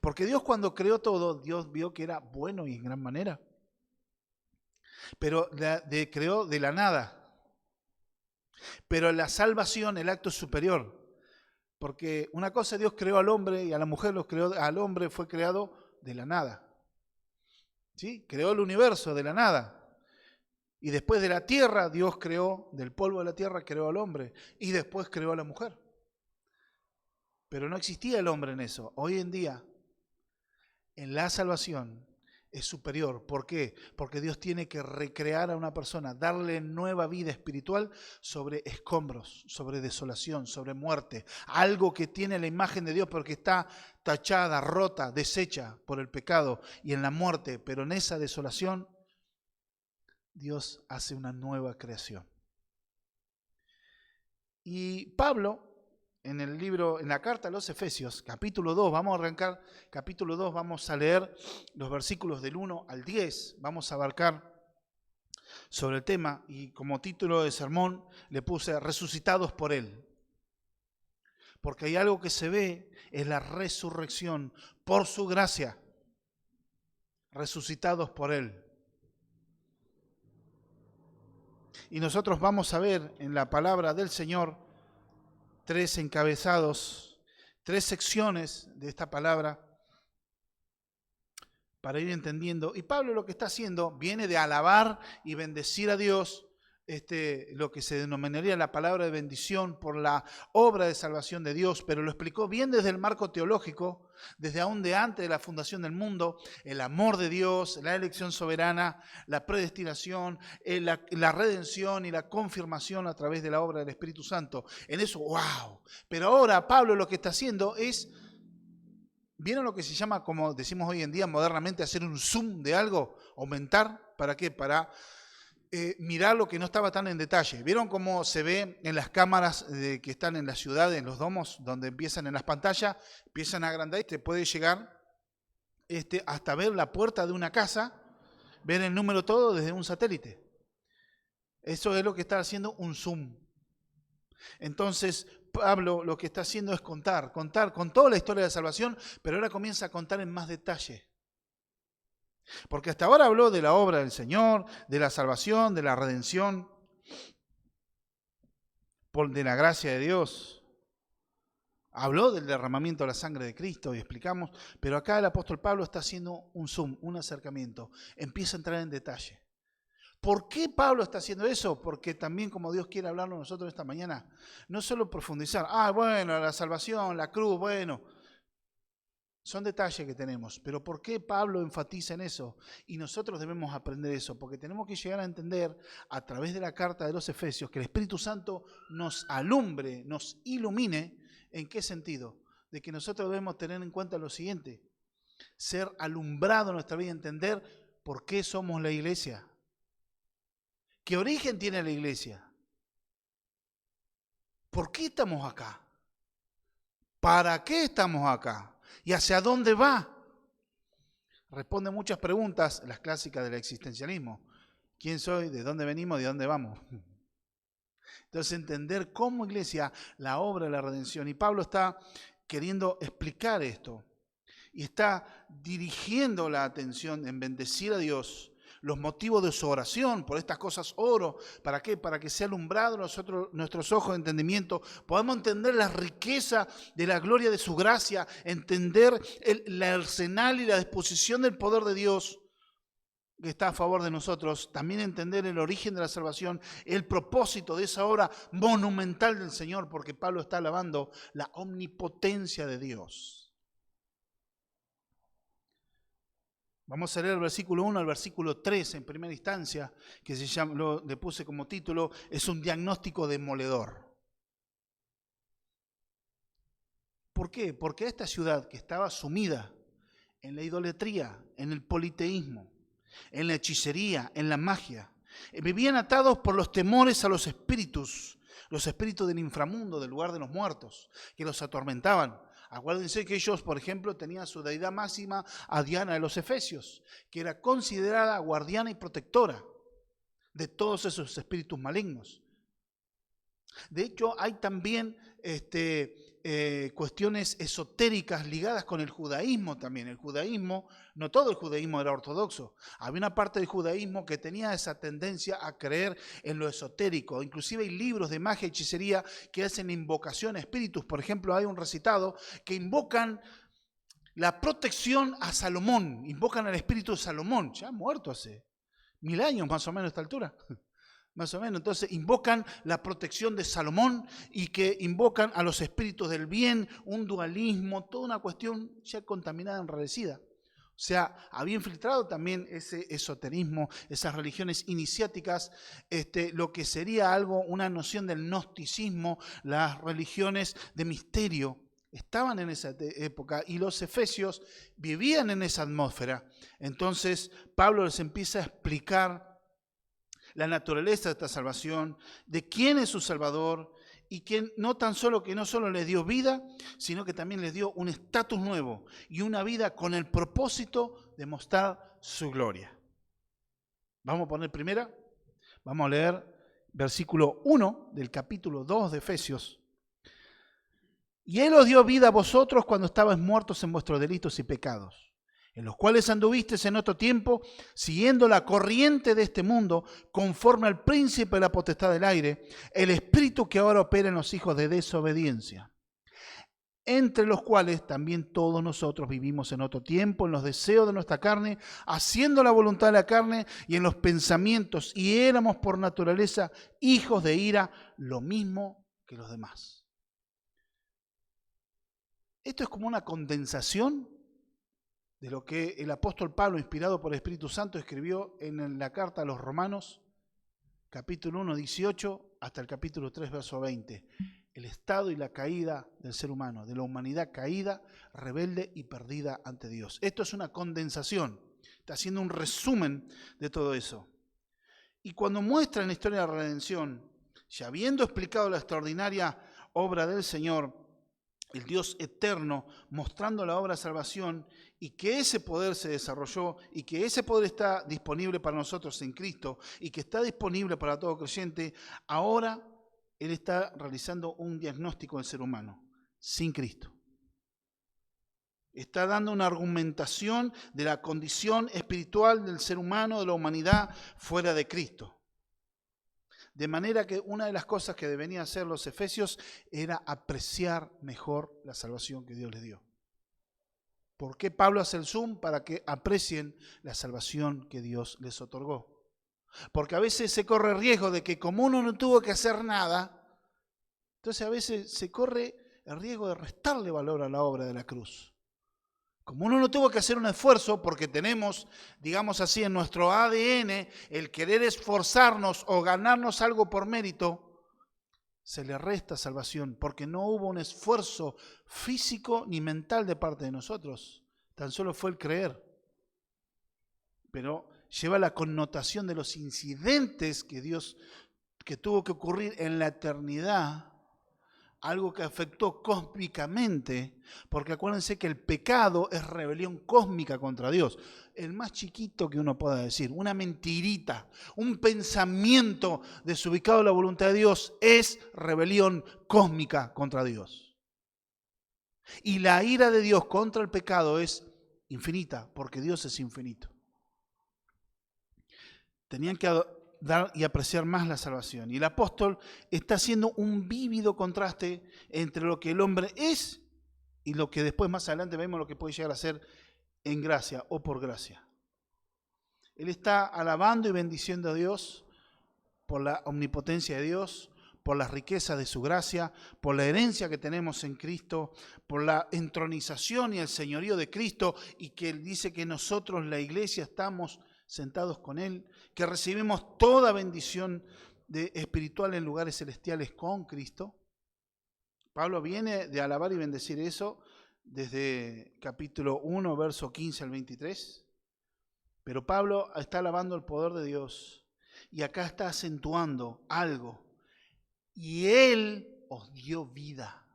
Porque Dios cuando creó todo, Dios vio que era bueno y en gran manera. Pero creó de la nada. Pero la salvación, el acto superior. Porque una cosa Dios creó al hombre y a la mujer los creó, al hombre fue creado de la nada. ¿Sí? Creó el universo de la nada. Y después de la tierra, Dios creó, del polvo de la tierra creó al hombre. Y después creó a la mujer. Pero no existía el hombre en eso. Hoy en día, en la salvación, es superior. ¿Por qué? Porque Dios tiene que recrear a una persona, darle nueva vida espiritual sobre escombros, sobre desolación, sobre muerte. Algo que tiene la imagen de Dios porque está tachada, rota, deshecha por el pecado y en la muerte. Pero en esa desolación, Dios hace una nueva creación. Y Pablo, en el libro, en la carta a los Efesios, capítulo 2, vamos a arrancar, capítulo 2, vamos a leer los versículos del 1 al 10, vamos a abarcar sobre el tema y como título de sermón le puse resucitados por Él. Porque hay algo que se ve, es la resurrección por su gracia, resucitados por Él. Y nosotros vamos a ver en la palabra del Señor tres encabezados, tres secciones de esta palabra para ir entendiendo. Y Pablo lo que está haciendo viene de alabar y bendecir a Dios, lo que se denominaría la palabra de bendición por la obra de salvación de Dios, pero lo explicó bien desde el marco teológico, desde aún de antes de la fundación del mundo, el amor de Dios, la elección soberana, la predestinación, la redención y la confirmación a través de la obra del Espíritu Santo. En eso, wow. Pero ahora Pablo lo que está haciendo es, ¿vieron lo que se llama, como decimos hoy en día modernamente, hacer un zoom de algo? Aumentar, ¿para qué? Para mirar lo que no estaba tan en detalle. ¿Vieron cómo se ve en las cámaras que están en la ciudad, en los domos, donde empiezan en las pantallas, empiezan a agrandar y te puede llegar hasta ver la puerta de una casa, ver el número todo desde un satélite? Eso es lo que está haciendo un zoom. Entonces, Pablo lo que está haciendo es contar con toda la historia de la salvación, pero ahora comienza a contar en más detalle. Porque hasta ahora habló de la obra del Señor, de la salvación, de la redención, de la gracia de Dios. Habló del derramamiento de la sangre de Cristo y explicamos, pero acá el apóstol Pablo está haciendo un zoom, un acercamiento. Empieza a entrar en detalle. ¿Por qué Pablo está haciendo eso? Porque también como Dios quiere hablarnos nosotros esta mañana, no solo profundizar, bueno, la salvación, la cruz, bueno, son detalles que tenemos, pero ¿por qué Pablo enfatiza en eso? Y nosotros debemos aprender eso, porque tenemos que llegar a entender a través de la carta de los Efesios que el Espíritu Santo nos alumbre, nos ilumine. ¿En qué sentido? De que nosotros debemos tener en cuenta lo siguiente: ser alumbrado en nuestra vida, entender por qué somos la iglesia. ¿Qué origen tiene la iglesia? ¿Por qué estamos acá? ¿Para qué estamos acá? ¿Y hacia dónde va? Responde muchas preguntas, las clásicas del existencialismo. ¿Quién soy? ¿De dónde venimos? ¿De dónde vamos? Entonces, entender como iglesia la obra de la redención. Y Pablo está queriendo explicar esto. Y está dirigiendo la atención en bendecir a Dios. Los motivos de su oración, por estas cosas oro. ¿Para qué? Para que sea alumbrado nuestros ojos de entendimiento. Podamos entender la riqueza de la gloria de su gracia, entender el arsenal y la disposición del poder de Dios que está a favor de nosotros. También entender el origen de la salvación, el propósito de esa obra monumental del Señor, porque Pablo está alabando la omnipotencia de Dios. Vamos a leer el versículo 1 al versículo 3 en primera instancia, que le puse como título, es un diagnóstico demoledor. ¿Por qué? Porque esta ciudad que estaba sumida en la idolatría, en el politeísmo, en la hechicería, en la magia, vivían atados por los temores a los espíritus del inframundo, del lugar de los muertos, que los atormentaban. Acuérdense que ellos, por ejemplo, tenían su deidad máxima a Diana de los Efesios, que era considerada guardiana y protectora de todos esos espíritus malignos. De hecho, hay también cuestiones esotéricas ligadas con el judaísmo también. El judaísmo, no todo el judaísmo era ortodoxo. Había una parte del judaísmo que tenía esa tendencia a creer en lo esotérico. Inclusive hay libros de magia y hechicería que hacen invocación a espíritus. Por ejemplo, hay un recitado que invocan la protección a Salomón, invocan al espíritu de Salomón, ya muerto hace 1000 años más o menos a esta altura. Más o menos, entonces invocan la protección de Salomón y que invocan a los espíritus del bien, un dualismo, toda una cuestión ya contaminada, enrarecida. O sea, había infiltrado también ese esoterismo, esas religiones iniciáticas, lo que sería algo, una noción del gnosticismo, las religiones de misterio. Estaban en esa época y los efesios vivían en esa atmósfera. Entonces Pablo les empieza a explicar la naturaleza de esta salvación, de quién es su Salvador y que no solo les dio vida, sino que también les dio un estatus nuevo y una vida con el propósito de mostrar su gloria. Vamos a poner primera, vamos a leer versículo 1 del capítulo 2 de Efesios. Y Él os dio vida a vosotros cuando estabais muertos en vuestros delitos y pecados, en los cuales anduvisteis en otro tiempo, siguiendo la corriente de este mundo, conforme al príncipe de la potestad del aire, el espíritu que ahora opera en los hijos de desobediencia, entre los cuales también todos nosotros vivimos en otro tiempo, en los deseos de nuestra carne, haciendo la voluntad de la carne y en los pensamientos, y éramos por naturaleza hijos de ira, lo mismo que los demás. Esto es como una condensación de lo que el apóstol Pablo, inspirado por el Espíritu Santo, escribió en la carta a los Romanos, capítulo 1, 18, hasta el capítulo 3, verso 20. El estado y la caída del ser humano, de la humanidad caída, rebelde y perdida ante Dios. Esto es una condensación, está haciendo un resumen de todo eso. Y cuando muestra en la historia de la redención, ya habiendo explicado la extraordinaria obra del Señor, el Dios eterno, mostrando la obra de salvación y que ese poder se desarrolló y que ese poder está disponible para nosotros en Cristo y que está disponible para todo creyente, ahora Él está realizando un diagnóstico del ser humano sin Cristo. Está dando una argumentación de la condición espiritual del ser humano, de la humanidad, fuera de Cristo. De manera que una de las cosas que debían hacer los efesios era apreciar mejor la salvación que Dios les dio. ¿Por qué Pablo hace el zoom? Para que aprecien la salvación que Dios les otorgó. Porque a veces se corre el riesgo de que como uno no tuvo que hacer nada, entonces a veces se corre el riesgo de restarle valor a la obra de la cruz. Como uno no tuvo que hacer un esfuerzo porque tenemos, digamos así, en nuestro ADN el querer esforzarnos o ganarnos algo por mérito, se le resta salvación porque no hubo un esfuerzo físico ni mental de parte de nosotros, tan solo fue el creer. Pero lleva la connotación de los incidentes que tuvo que ocurrir en la eternidad, algo que afectó cósmicamente, porque acuérdense que el pecado es rebelión cósmica contra Dios. El más chiquito que uno pueda decir, una mentirita, un pensamiento desubicado de la voluntad de Dios es rebelión cósmica contra Dios. Y la ira de Dios contra el pecado es infinita, porque Dios es infinito. Tenían que dar y apreciar más la salvación. Y el apóstol está haciendo un vívido contraste entre lo que el hombre es y lo que después más adelante vemos lo que puede llegar a ser en gracia o por gracia. Él está alabando y bendiciendo a Dios por la omnipotencia de Dios, por las riquezas de su gracia, por la herencia que tenemos en Cristo, por la entronización y el señorío de Cristo, y que Él dice que nosotros, la iglesia, estamos sentados con Él, que recibimos toda bendición espiritual en lugares celestiales con Cristo. Pablo viene de alabar y bendecir eso desde capítulo 1, verso 15 al 23. Pero Pablo está alabando el poder de Dios y acá está acentuando algo. Y Él os dio vida.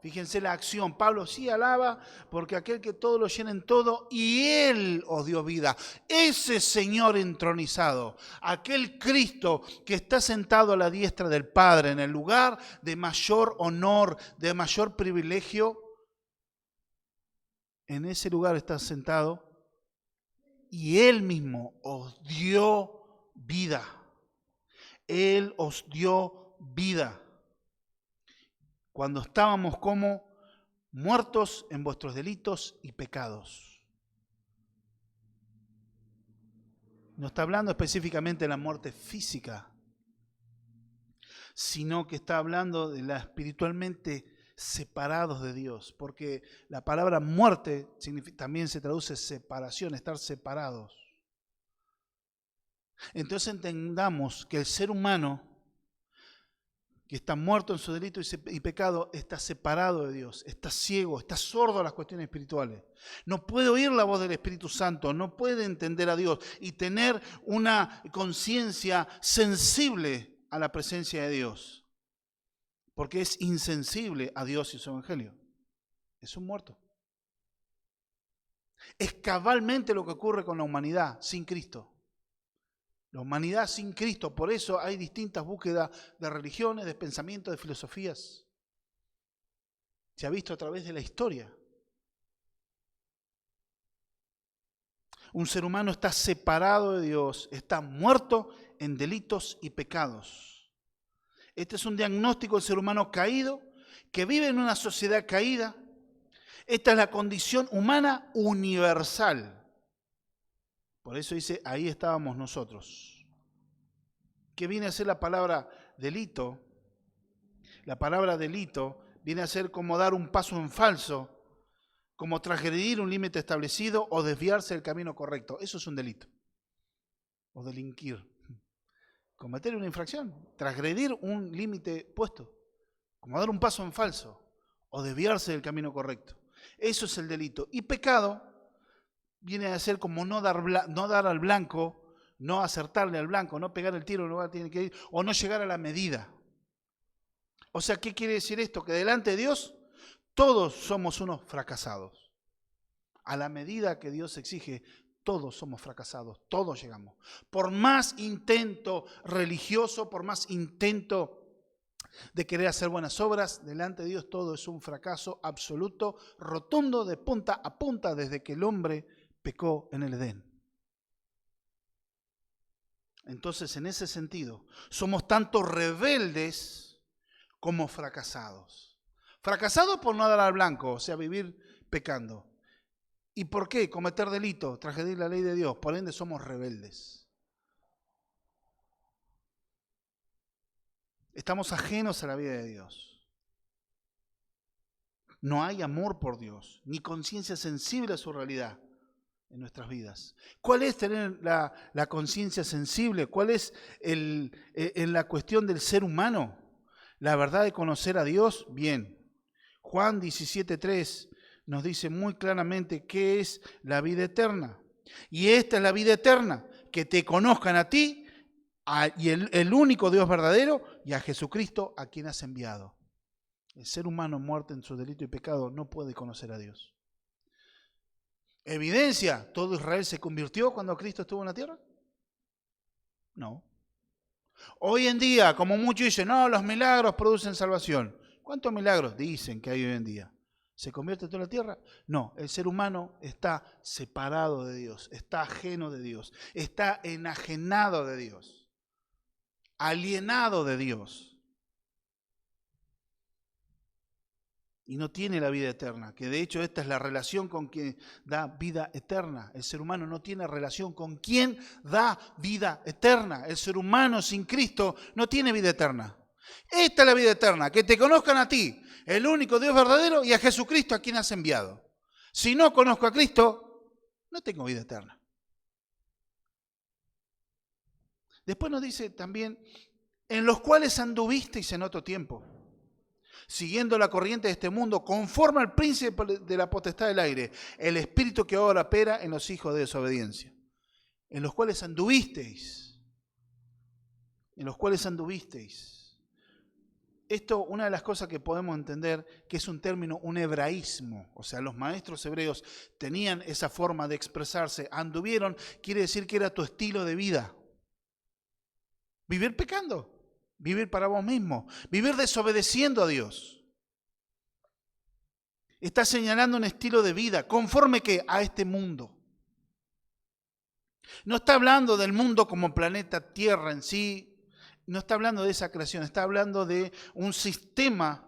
Fíjense la acción. Pablo sí alaba porque aquel que todo lo llena en todo y Él os dio vida. Ese Señor entronizado, aquel Cristo que está sentado a la diestra del Padre en el lugar de mayor honor, de mayor privilegio, en ese lugar está sentado y Él mismo os dio vida. Él os dio vida. Cuando estábamos como muertos en vuestros delitos y pecados. No está hablando específicamente de la muerte física, sino que está hablando de la espiritualmente separados de Dios, porque la palabra muerte también se traduce separación, estar separados. Entonces entendamos que el ser humano que está muerto en su delito y pecado, está separado de Dios, está ciego, está sordo a las cuestiones espirituales. No puede oír la voz del Espíritu Santo, no puede entender a Dios y tener una conciencia sensible a la presencia de Dios, porque es insensible a Dios y su evangelio. Es un muerto. Es cabalmente lo que ocurre con la humanidad sin Cristo. La humanidad sin Cristo, por eso hay distintas búsquedas de religiones, de pensamientos, de filosofías. Se ha visto a través de la historia. Un ser humano está separado de Dios, está muerto en delitos y pecados. Este es un diagnóstico del ser humano caído, que vive en una sociedad caída. Esta es la condición humana universal. Por eso dice, ahí estábamos nosotros. ¿Qué viene a ser la palabra delito? La palabra delito viene a ser como dar un paso en falso, como transgredir un límite establecido o desviarse del camino correcto. Eso es un delito. O delinquir. Cometer una infracción, transgredir un límite puesto, como dar un paso en falso o desviarse del camino correcto. Eso es el delito. Y pecado viene a ser como no dar al blanco, no acertarle al blanco, no pegar el tiro en el lugar que tiene que ir, o no llegar a la medida. O sea, ¿qué quiere decir esto? Que delante de Dios todos somos unos fracasados. A la medida que Dios exige, todos somos fracasados, todos llegamos. Por más intento religioso, por más intento de querer hacer buenas obras, delante de Dios todo es un fracaso absoluto, rotundo, de punta a punta, desde que el hombre pecó en el Edén. Entonces, en ese sentido, somos tanto rebeldes como fracasados. Fracasados por no dar al blanco, o sea, vivir pecando. ¿Y por qué? Cometer delito, transgredir la ley de Dios. Por ende, somos rebeldes. Estamos ajenos a la vida de Dios. No hay amor por Dios, ni conciencia sensible a su realidad en nuestras vidas. ¿Cuál es tener la conciencia sensible? ¿Cuál es en la cuestión del ser humano? La verdad de conocer a Dios, bien. Juan 17:3 nos dice muy claramente qué es la vida eterna. Y esta es la vida eterna, que te conozcan a ti, y el único Dios verdadero, y a Jesucristo a quien has enviado. El ser humano muerto en su delito y pecado no puede conocer a Dios. ¿Evidencia? ¿Todo Israel se convirtió cuando Cristo estuvo en la tierra? No. Hoy en día, como muchos dicen, no, los milagros producen salvación. ¿Cuántos milagros dicen que hay hoy en día? ¿Se convierte toda la tierra? No, el ser humano está separado de Dios, está ajeno de Dios, está enajenado de Dios, alienado de Dios. Y no tiene la vida eterna, que de hecho esta es la relación con quien da vida eterna. El ser humano no tiene relación con quien da vida eterna. El ser humano sin Cristo no tiene vida eterna. Esta es la vida eterna, que te conozcan a ti, el único Dios verdadero, y a Jesucristo a quien has enviado. Si no conozco a Cristo, no tengo vida eterna. Después nos dice también, en los cuales anduvisteis en otro tiempo, siguiendo la corriente de este mundo, conforme al príncipe de la potestad del aire, el espíritu que ahora opera en los hijos de desobediencia, en los cuales anduvisteis, esto, una de las cosas que podemos entender, que es un término, un hebraísmo. O sea, los maestros hebreos tenían esa forma de expresarse. Anduvieron, quiere decir que era tu estilo de vida. Vivir pecando, vivir para vos mismo, vivir desobedeciendo a Dios. Está señalando un estilo de vida, conforme que a este mundo. No está hablando del mundo como planeta Tierra en sí, no está hablando de esa creación, está hablando de un sistema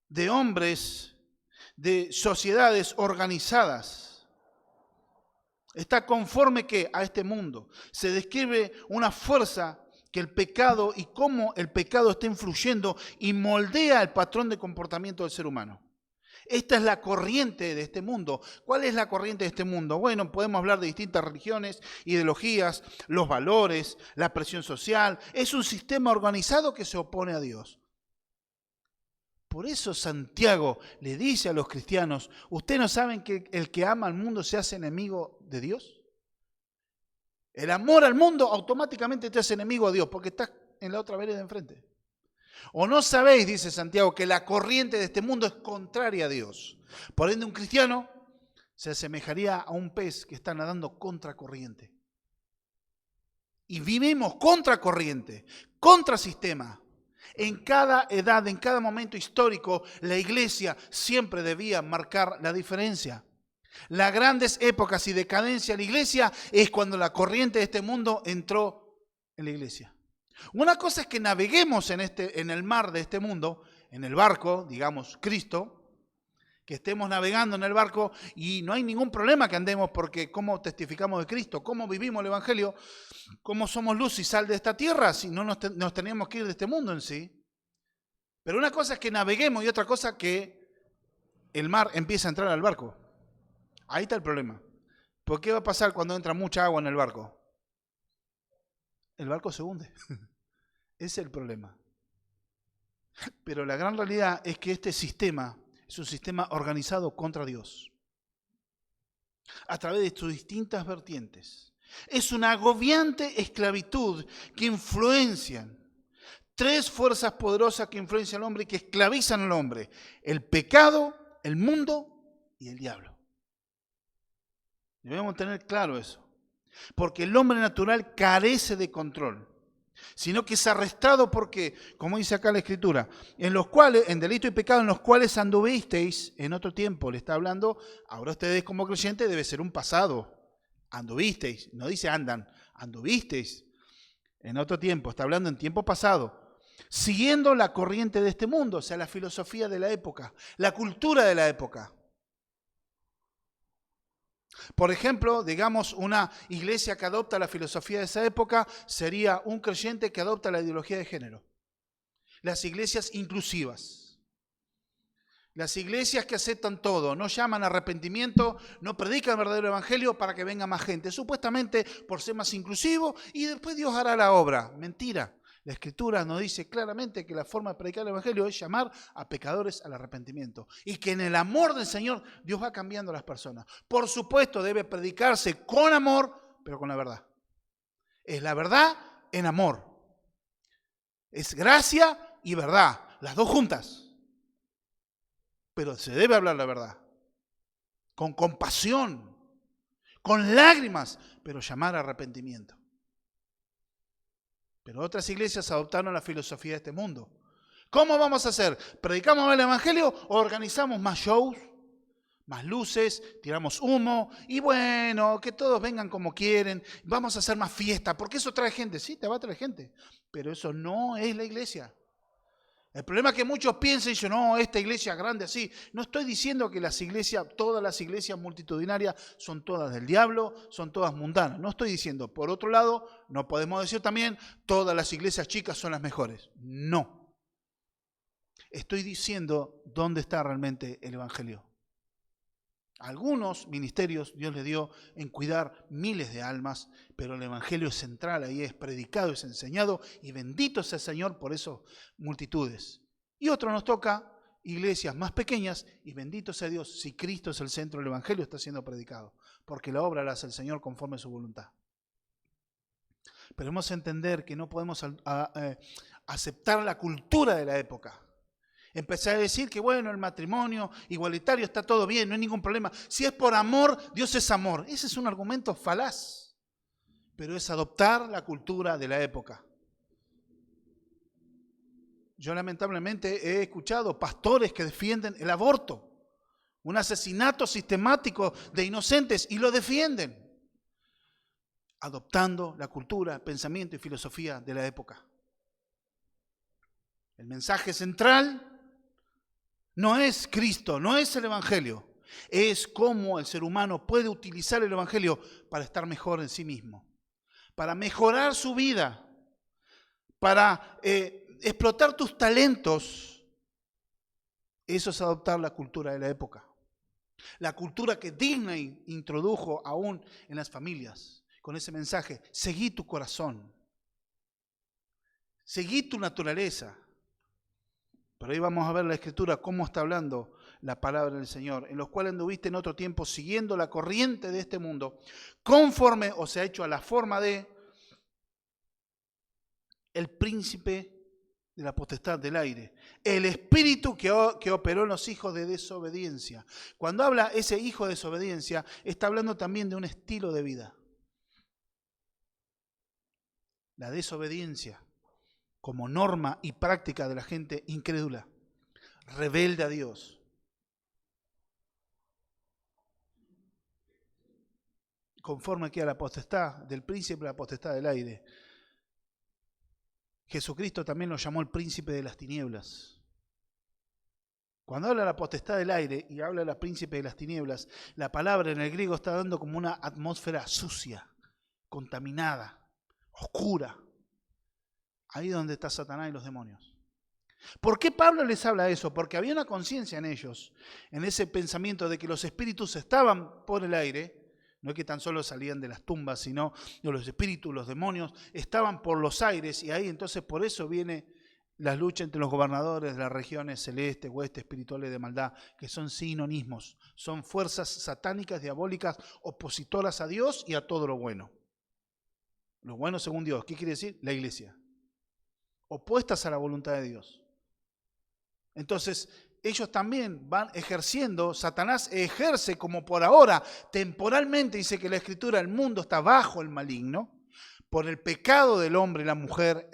de hombres, de sociedades organizadas. Está conforme que a este mundo. Se describe una fuerza que el pecado y cómo el pecado está influyendo y moldea el patrón de comportamiento del ser humano. Esta es la corriente de este mundo. ¿Cuál es la corriente de este mundo? Bueno, podemos hablar de distintas religiones, ideologías, los valores, la presión social. Es un sistema organizado que se opone a Dios. Por eso Santiago le dice a los cristianos, ¿ustedes no saben que el que ama al mundo se hace enemigo de Dios? El amor al mundo automáticamente te hace enemigo a Dios porque estás en la otra vereda de enfrente. ¿O no sabéis, dice Santiago, que la corriente de este mundo es contraria a Dios? Por ende, un cristiano se asemejaría a un pez que está nadando contra corriente. Y vivimos contra corriente, contra sistema. En cada edad, en cada momento histórico, la iglesia siempre debía marcar la diferencia. Las grandes épocas y decadencia de la iglesia es cuando la corriente de este mundo entró en la iglesia. Una cosa es que naveguemos en el mar de este mundo, en el barco, digamos, Cristo, que estemos navegando en el barco y no hay ningún problema que andemos porque cómo testificamos de Cristo, cómo vivimos el Evangelio, cómo somos luz y sal de esta tierra, si no nos teníamos que ir de este mundo en sí. Pero una cosa es que naveguemos y otra cosa que el mar empieza a entrar al barco. Ahí está el problema. ¿Por qué va a pasar cuando entra mucha agua en el barco? El barco se hunde. Ese es el problema. Pero la gran realidad es que este sistema es un sistema organizado contra Dios. A través de sus distintas vertientes. Es una agobiante esclavitud que influencian. Tres fuerzas poderosas que influencian al hombre y que esclavizan al hombre. El pecado, el mundo y el diablo. Debemos tener claro eso. Porque el hombre natural carece de control, sino que es arrastrado porque, como dice acá la Escritura, en delito y pecado en los cuales anduvisteis en otro tiempo. Le está hablando, ahora ustedes como creyentes debe ser un pasado. Anduvisteis, no dice andan, anduvisteis en otro tiempo, está hablando en tiempo pasado, siguiendo la corriente de este mundo, o sea, la filosofía de la época, la cultura de la época. Por ejemplo, digamos, una iglesia que adopta la filosofía de esa época sería un creyente que adopta la ideología de género. Las iglesias inclusivas. Las iglesias que aceptan todo, no llaman a arrepentimiento, no predican el verdadero evangelio para que venga más gente, supuestamente por ser más inclusivo y después Dios hará la obra. Mentira. La Escritura nos dice claramente que la forma de predicar el evangelio es llamar a pecadores al arrepentimiento y que en el amor del Señor Dios va cambiando a las personas. Por supuesto debe predicarse con amor, pero con la verdad. Es la verdad en amor. Es gracia y verdad, las dos juntas. Pero se debe hablar la verdad, con compasión, con lágrimas, pero llamar a arrepentimiento. Pero otras iglesias adoptaron la filosofía de este mundo. ¿Cómo vamos a hacer? ¿Predicamos el evangelio o organizamos más shows, más luces, tiramos humo y bueno, que todos vengan como quieren, vamos a hacer más fiesta, porque eso trae gente? Sí, te va a traer gente, pero eso no es la iglesia. El problema es que muchos piensan, yo no, esta iglesia grande así. No estoy diciendo que las iglesias, todas las iglesias multitudinarias son todas del diablo, son todas mundanas. No estoy diciendo. Por otro lado, no podemos decir también todas las iglesias chicas son las mejores. No. Estoy diciendo dónde está realmente el evangelio. Algunos ministerios Dios les dio en cuidar miles de almas, pero el evangelio es central, ahí es predicado, es enseñado y bendito sea el Señor por eso multitudes. Y otro nos toca iglesias más pequeñas y bendito sea Dios si Cristo es el centro del evangelio está siendo predicado, porque la obra la hace el Señor conforme a su voluntad. Pero hemos de entender que no podemos aceptar la cultura de la época. Empezar a decir que bueno, el matrimonio igualitario está todo bien, no hay ningún problema. Si es por amor, Dios es amor. Ese es un argumento falaz, pero es adoptar la cultura de la época. Yo lamentablemente he escuchado pastores que defienden el aborto, un asesinato sistemático de inocentes, y lo defienden, adoptando la cultura, pensamiento y filosofía de la época. El mensaje central no es Cristo, no es el Evangelio, es cómo el ser humano puede utilizar el Evangelio para estar mejor en sí mismo, para mejorar su vida, para explotar tus talentos. Eso es adoptar la cultura de la época. La cultura que Disney introdujo aún en las familias, con ese mensaje: seguí tu corazón, seguí tu naturaleza. Pero ahí vamos a ver la Escritura, cómo está hablando la palabra del Señor, en los cuales anduviste en otro tiempo siguiendo la corriente de este mundo, conforme o se ha hecho a la forma de el príncipe de la potestad del aire, el espíritu que operó en los hijos de desobediencia. Cuando habla ese hijo de desobediencia, está hablando también de un estilo de vida. La desobediencia como norma y práctica de la gente incrédula, rebelde a Dios. Conforme aquí a la potestad del príncipe de la potestad del aire. Jesucristo también lo llamó el príncipe de las tinieblas. Cuando habla de la potestad del aire y habla de la príncipe de las tinieblas, la palabra en el griego está dando como una atmósfera sucia, contaminada, oscura. Ahí donde está Satanás y los demonios. ¿Por qué Pablo les habla eso? Porque había una conciencia en ellos, en ese pensamiento de que los espíritus estaban por el aire. No es que tan solo salían de las tumbas, sino que los espíritus, los demonios, estaban por los aires, y ahí entonces por eso viene la lucha entre los gobernadores de las regiones celestes, oeste, espirituales de maldad, que son sinónimos, son fuerzas satánicas, diabólicas, opositoras a Dios y a todo lo bueno. Lo bueno según Dios, ¿qué quiere decir? La iglesia. Opuestas a la voluntad de Dios. Entonces, ellos también van ejerciendo, Satanás ejerce como por ahora, temporalmente, dice que la Escritura, el mundo está bajo el maligno, por el pecado del hombre y la mujer,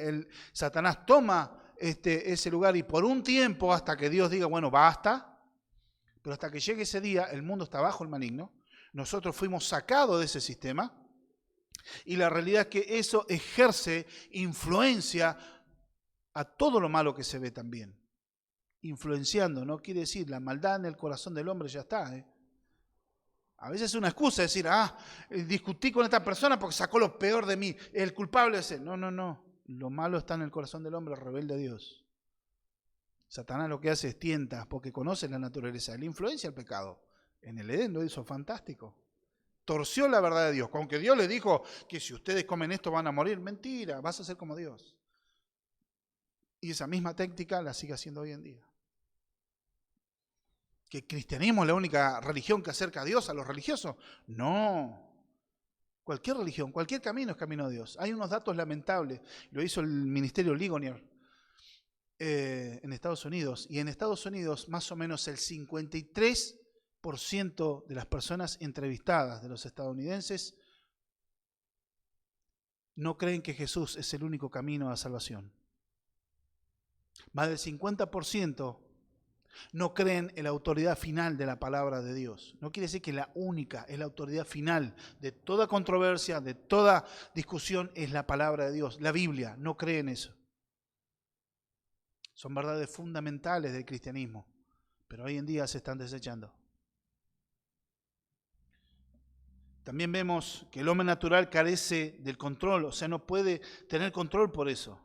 Satanás toma ese lugar, y por un tiempo, hasta que Dios diga, bueno, basta, pero hasta que llegue ese día, el mundo está bajo el maligno, nosotros fuimos sacados de ese sistema, y la realidad es que eso ejerce influencia a todo lo malo que se ve también. Influenciando, no quiere decir la maldad en el corazón del hombre ya está. A veces es una excusa decir, discutí con esta persona porque sacó lo peor de mí, el culpable es él. No, lo malo está en el corazón del hombre rebelde a Dios. Satanás lo que hace es tienta, porque conoce la naturaleza, él influencia el pecado. En el Edén lo hizo fantástico. Torció la verdad de Dios, aunque Dios le dijo que si ustedes comen esto van a morir. Mentira, vas a ser como Dios. Y esa misma técnica la sigue haciendo hoy en día. ¿Que el cristianismo es la única religión que acerca a Dios a los religiosos? No. Cualquier religión, cualquier camino es camino a Dios. Hay unos datos lamentables. Lo hizo el ministerio Ligonier en Estados Unidos. Y en Estados Unidos más o menos el 53% de las personas entrevistadas de los estadounidenses no creen que Jesús es el único camino a salvación. Más del 50% no creen en la autoridad final de la palabra de Dios. No quiere decir que la única, es la autoridad final de toda controversia, de toda discusión, es la palabra de Dios, la Biblia. No creen eso. Son verdades fundamentales del cristianismo, pero hoy en día se están desechando. También vemos que el hombre natural carece del control, o sea, no puede tener control por eso.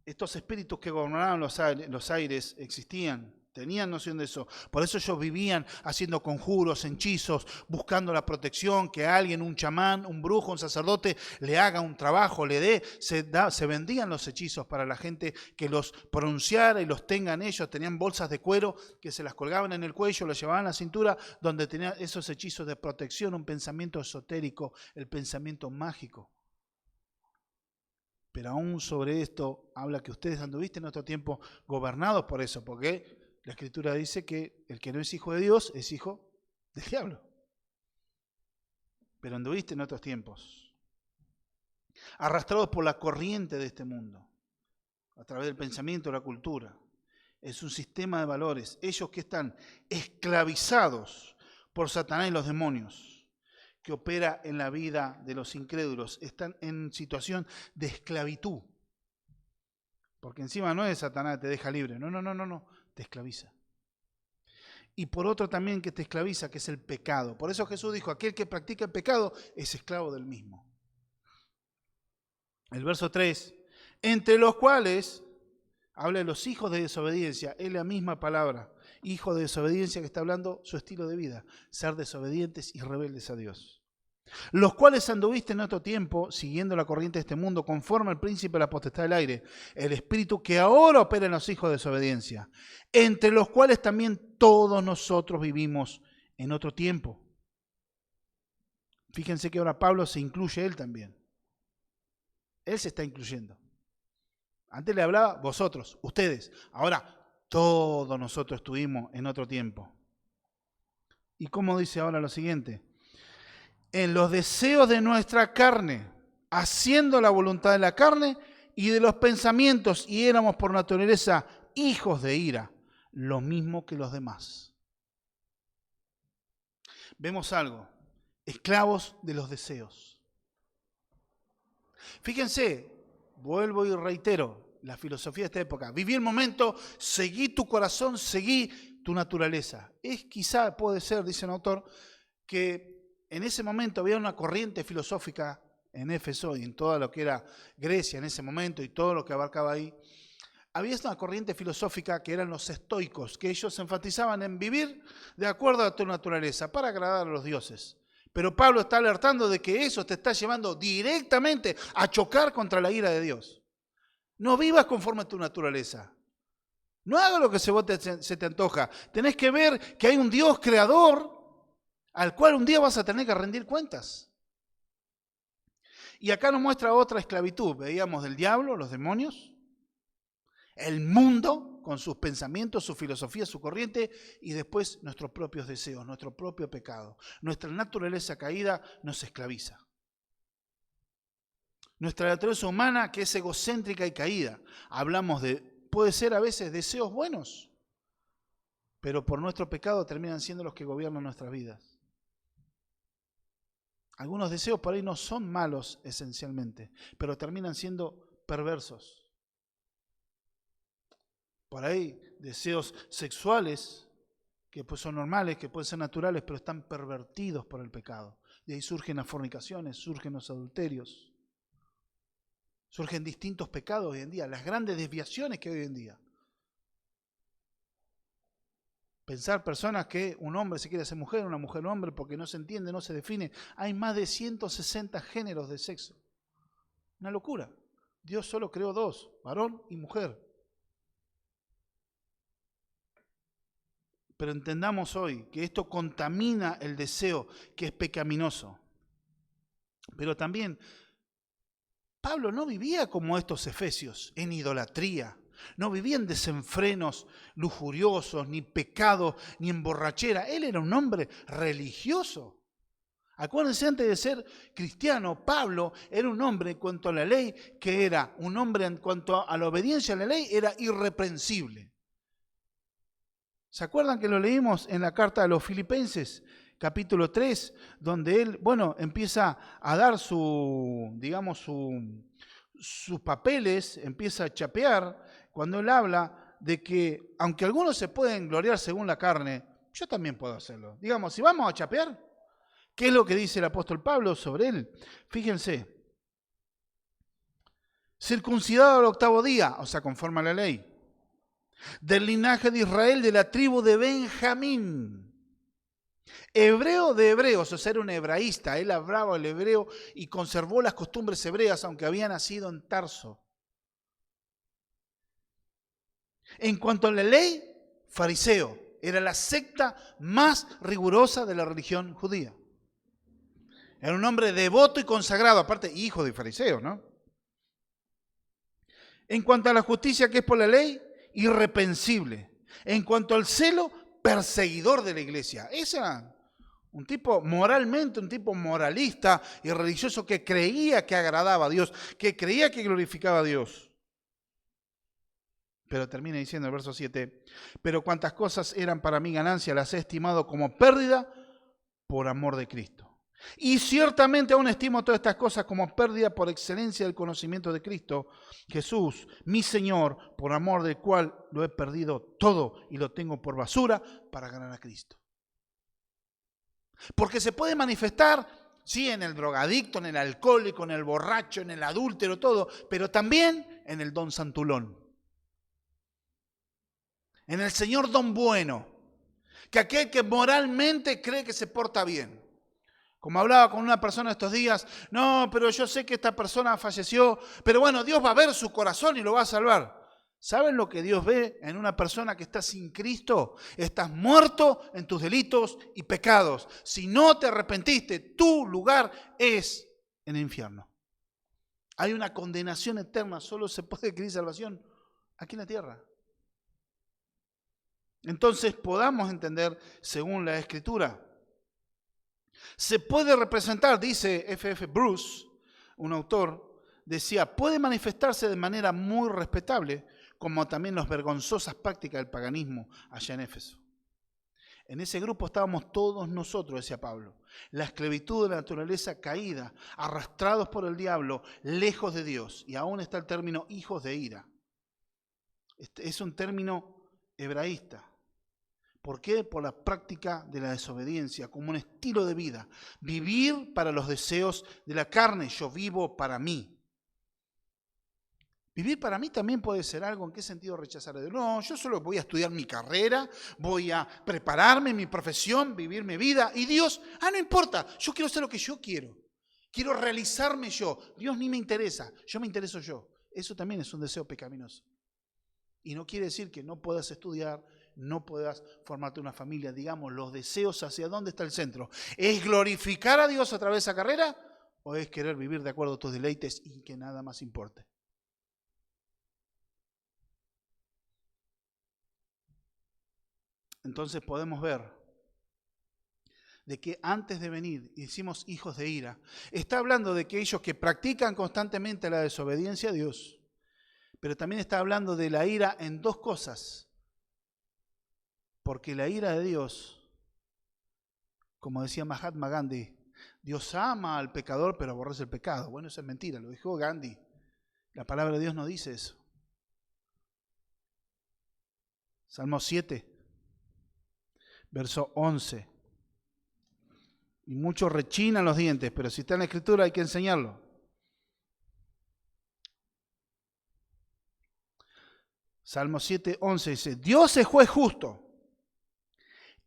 Estos espíritus que gobernaban los aires existían. Tenían noción de eso. Por eso ellos vivían haciendo conjuros, hechizos, buscando la protección, que alguien, un chamán, un brujo, un sacerdote, le haga un trabajo, le dé. Se vendían los hechizos para la gente que los pronunciara y los tengan ellos. Tenían bolsas de cuero que se las colgaban en el cuello, los llevaban a la cintura, donde tenían esos hechizos de protección, un pensamiento esotérico, el pensamiento mágico. Pero aún sobre esto habla que ustedes anduviste en otro tiempo gobernados por eso, porque la Escritura dice que el que no es hijo de Dios es hijo del diablo. Pero anduviste en otros tiempos, arrastrados por la corriente de este mundo, a través del pensamiento, la cultura. Es un sistema de valores. Ellos que están esclavizados por Satanás y los demonios, que opera en la vida de los incrédulos, están en situación de esclavitud. Porque encima no es Satanás que te deja libre, no, te esclaviza. Y por otro también que te esclaviza, que es el pecado. Por eso Jesús dijo, aquel que practica el pecado es esclavo del mismo. El verso 3, entre los cuales habla de los hijos de desobediencia, es la misma palabra, hijo de desobediencia, que está hablando su estilo de vida, ser desobedientes y rebeldes a Dios. Los cuales anduviste en otro tiempo, siguiendo la corriente de este mundo, conforme al príncipe de la potestad del aire, el espíritu que ahora opera en los hijos de desobediencia, entre los cuales también todos nosotros vivimos en otro tiempo. Fíjense que ahora Pablo se incluye él también. Él se está incluyendo. Antes le hablaba vosotros, ustedes. Ahora todos nosotros estuvimos en otro tiempo. ¿Y cómo dice ahora lo siguiente? En los deseos de nuestra carne, haciendo la voluntad de la carne y de los pensamientos, y éramos por naturaleza hijos de ira, lo mismo que los demás. Vemos algo, esclavos de los deseos. Fíjense, vuelvo y reitero, la filosofía de esta época, viví el momento, seguí tu corazón, seguí tu naturaleza. Quizá puede ser, dice un autor, que en ese momento había una corriente filosófica en Éfeso y en todo lo que era Grecia en ese momento y todo lo que abarcaba ahí. Había una corriente filosófica que eran los estoicos, que ellos enfatizaban en vivir de acuerdo a tu naturaleza, para agradar a los dioses. Pero Pablo está alertando de que eso te está llevando directamente a chocar contra la ira de Dios. No vivas conforme a tu naturaleza. No hagas lo que se te antoja. Tenés que ver que hay un Dios creador al cual un día vas a tener que rendir cuentas. Y acá nos muestra otra esclavitud. Veíamos del diablo, los demonios, el mundo con sus pensamientos, su filosofía, su corriente, y después nuestros propios deseos, nuestro propio pecado. Nuestra naturaleza caída nos esclaviza. Nuestra naturaleza humana, que es egocéntrica y caída. Hablamos de, puede ser a veces deseos buenos, pero por nuestro pecado terminan siendo los que gobiernan nuestras vidas. Algunos deseos por ahí no son malos esencialmente, pero terminan siendo perversos. Por ahí deseos sexuales que pues son normales, que pueden ser naturales, pero están pervertidos por el pecado. De ahí surgen las fornicaciones, surgen los adulterios, surgen distintos pecados hoy en día, las grandes desviaciones que hay hoy en día. Pensar personas que un hombre se quiere hacer mujer, una mujer hombre, porque no se entiende, no se define. Hay más de 160 géneros de sexo. Una locura. Dios solo creó dos, varón y mujer. Pero entendamos hoy que esto contamina el deseo, que es pecaminoso. Pero también, Pablo no vivía como estos efesios, en idolatría. No vivía en desenfrenos lujuriosos, ni pecado, ni en borrachera. Él era un hombre religioso. Acuérdense, antes de ser cristiano, Pablo era un hombre en cuanto a la ley, que era un hombre en cuanto a la obediencia a la ley, era irreprensible. ¿Se acuerdan que lo leímos en la carta a los Filipenses, capítulo 3, donde él, empieza a dar sus papeles, empieza a chapear, cuando él habla de que, aunque algunos se pueden gloriar según la carne, yo también puedo hacerlo. Digamos, si vamos a chapear, ¿qué es lo que dice el apóstol Pablo sobre él? Fíjense, circuncidado al 8º día, o sea, conforme a la ley, del linaje de Israel, de la tribu de Benjamín. Hebreo de hebreos, o sea, era un hebraísta. Él hablaba el hebreo y conservó las costumbres hebreas, aunque había nacido en Tarso. En cuanto a la ley, fariseo. Era la secta más rigurosa de la religión judía. Era un hombre devoto y consagrado, aparte hijo de fariseo, ¿no? En cuanto a la justicia que es por la ley, irreprensible. En cuanto al celo, perseguidor de la iglesia. Ese era un tipo moralmente, un tipo moralista y religioso que creía que agradaba a Dios, que creía que glorificaba a Dios. Pero termina diciendo el verso 7, pero cuantas cosas eran para mí ganancia, las he estimado como pérdida por amor de Cristo. Y ciertamente aún estimo todas estas cosas como pérdida por excelencia del conocimiento de Cristo Jesús, mi Señor, por amor del cual lo he perdido todo y lo tengo por basura para ganar a Cristo. Porque se puede manifestar, sí, en el drogadicto, en el alcohólico, en el borracho, en el adúltero, todo, pero también en el don santulón. En el Señor don bueno, que aquel que moralmente cree que se porta bien. Como hablaba con una persona estos días, no, pero yo sé que esta persona falleció, pero bueno, Dios va a ver su corazón y lo va a salvar. ¿Saben lo que Dios ve en una persona que está sin Cristo? Estás muerto en tus delitos y pecados. Si no te arrepentiste, tu lugar es en el infierno. Hay una condenación eterna, solo se puede adquirir salvación aquí en la tierra. Entonces podamos entender según la Escritura. Se puede representar, dice F.F. Bruce, un autor, decía, puede manifestarse de manera muy respetable, como también las vergonzosas prácticas del paganismo allá en Éfeso. En ese grupo estábamos todos nosotros, decía Pablo, la esclavitud de la naturaleza caída, arrastrados por el diablo, lejos de Dios. Y aún está el término hijos de ira. Es un término hebraísta. ¿Por qué? Por la práctica de la desobediencia, como un estilo de vida. Vivir para los deseos de la carne, yo vivo para mí. Vivir para mí también puede ser algo, ¿en qué sentido rechazar a Dios? No, yo solo voy a estudiar mi carrera, voy a prepararme mi profesión, vivir mi vida. Y Dios, no importa, yo quiero hacer lo que yo quiero. Quiero realizarme yo. Dios ni me interesa, yo me intereso yo. Eso también es un deseo pecaminoso. Y no quiere decir que no puedas estudiar, no puedas formarte una familia. Digamos, los deseos, ¿hacia dónde está el centro? ¿Es glorificar a Dios a través de esa carrera? ¿O es querer vivir de acuerdo a tus deleites y que nada más importe? Entonces podemos ver de que antes de venir, hicimos hijos de ira, está hablando de que ellos que practican constantemente la desobediencia a Dios, pero también está hablando de la ira en dos cosas. Porque la ira de Dios, como decía Mahatma Gandhi, Dios ama al pecador pero aborrece el pecado. Bueno, eso es mentira, lo dijo Gandhi. La palabra de Dios no dice eso. Salmo 7, verso 11. Y muchos rechinan los dientes, pero si está en la Escritura hay que enseñarlo. Salmo 7, 11 dice, Dios es juez justo.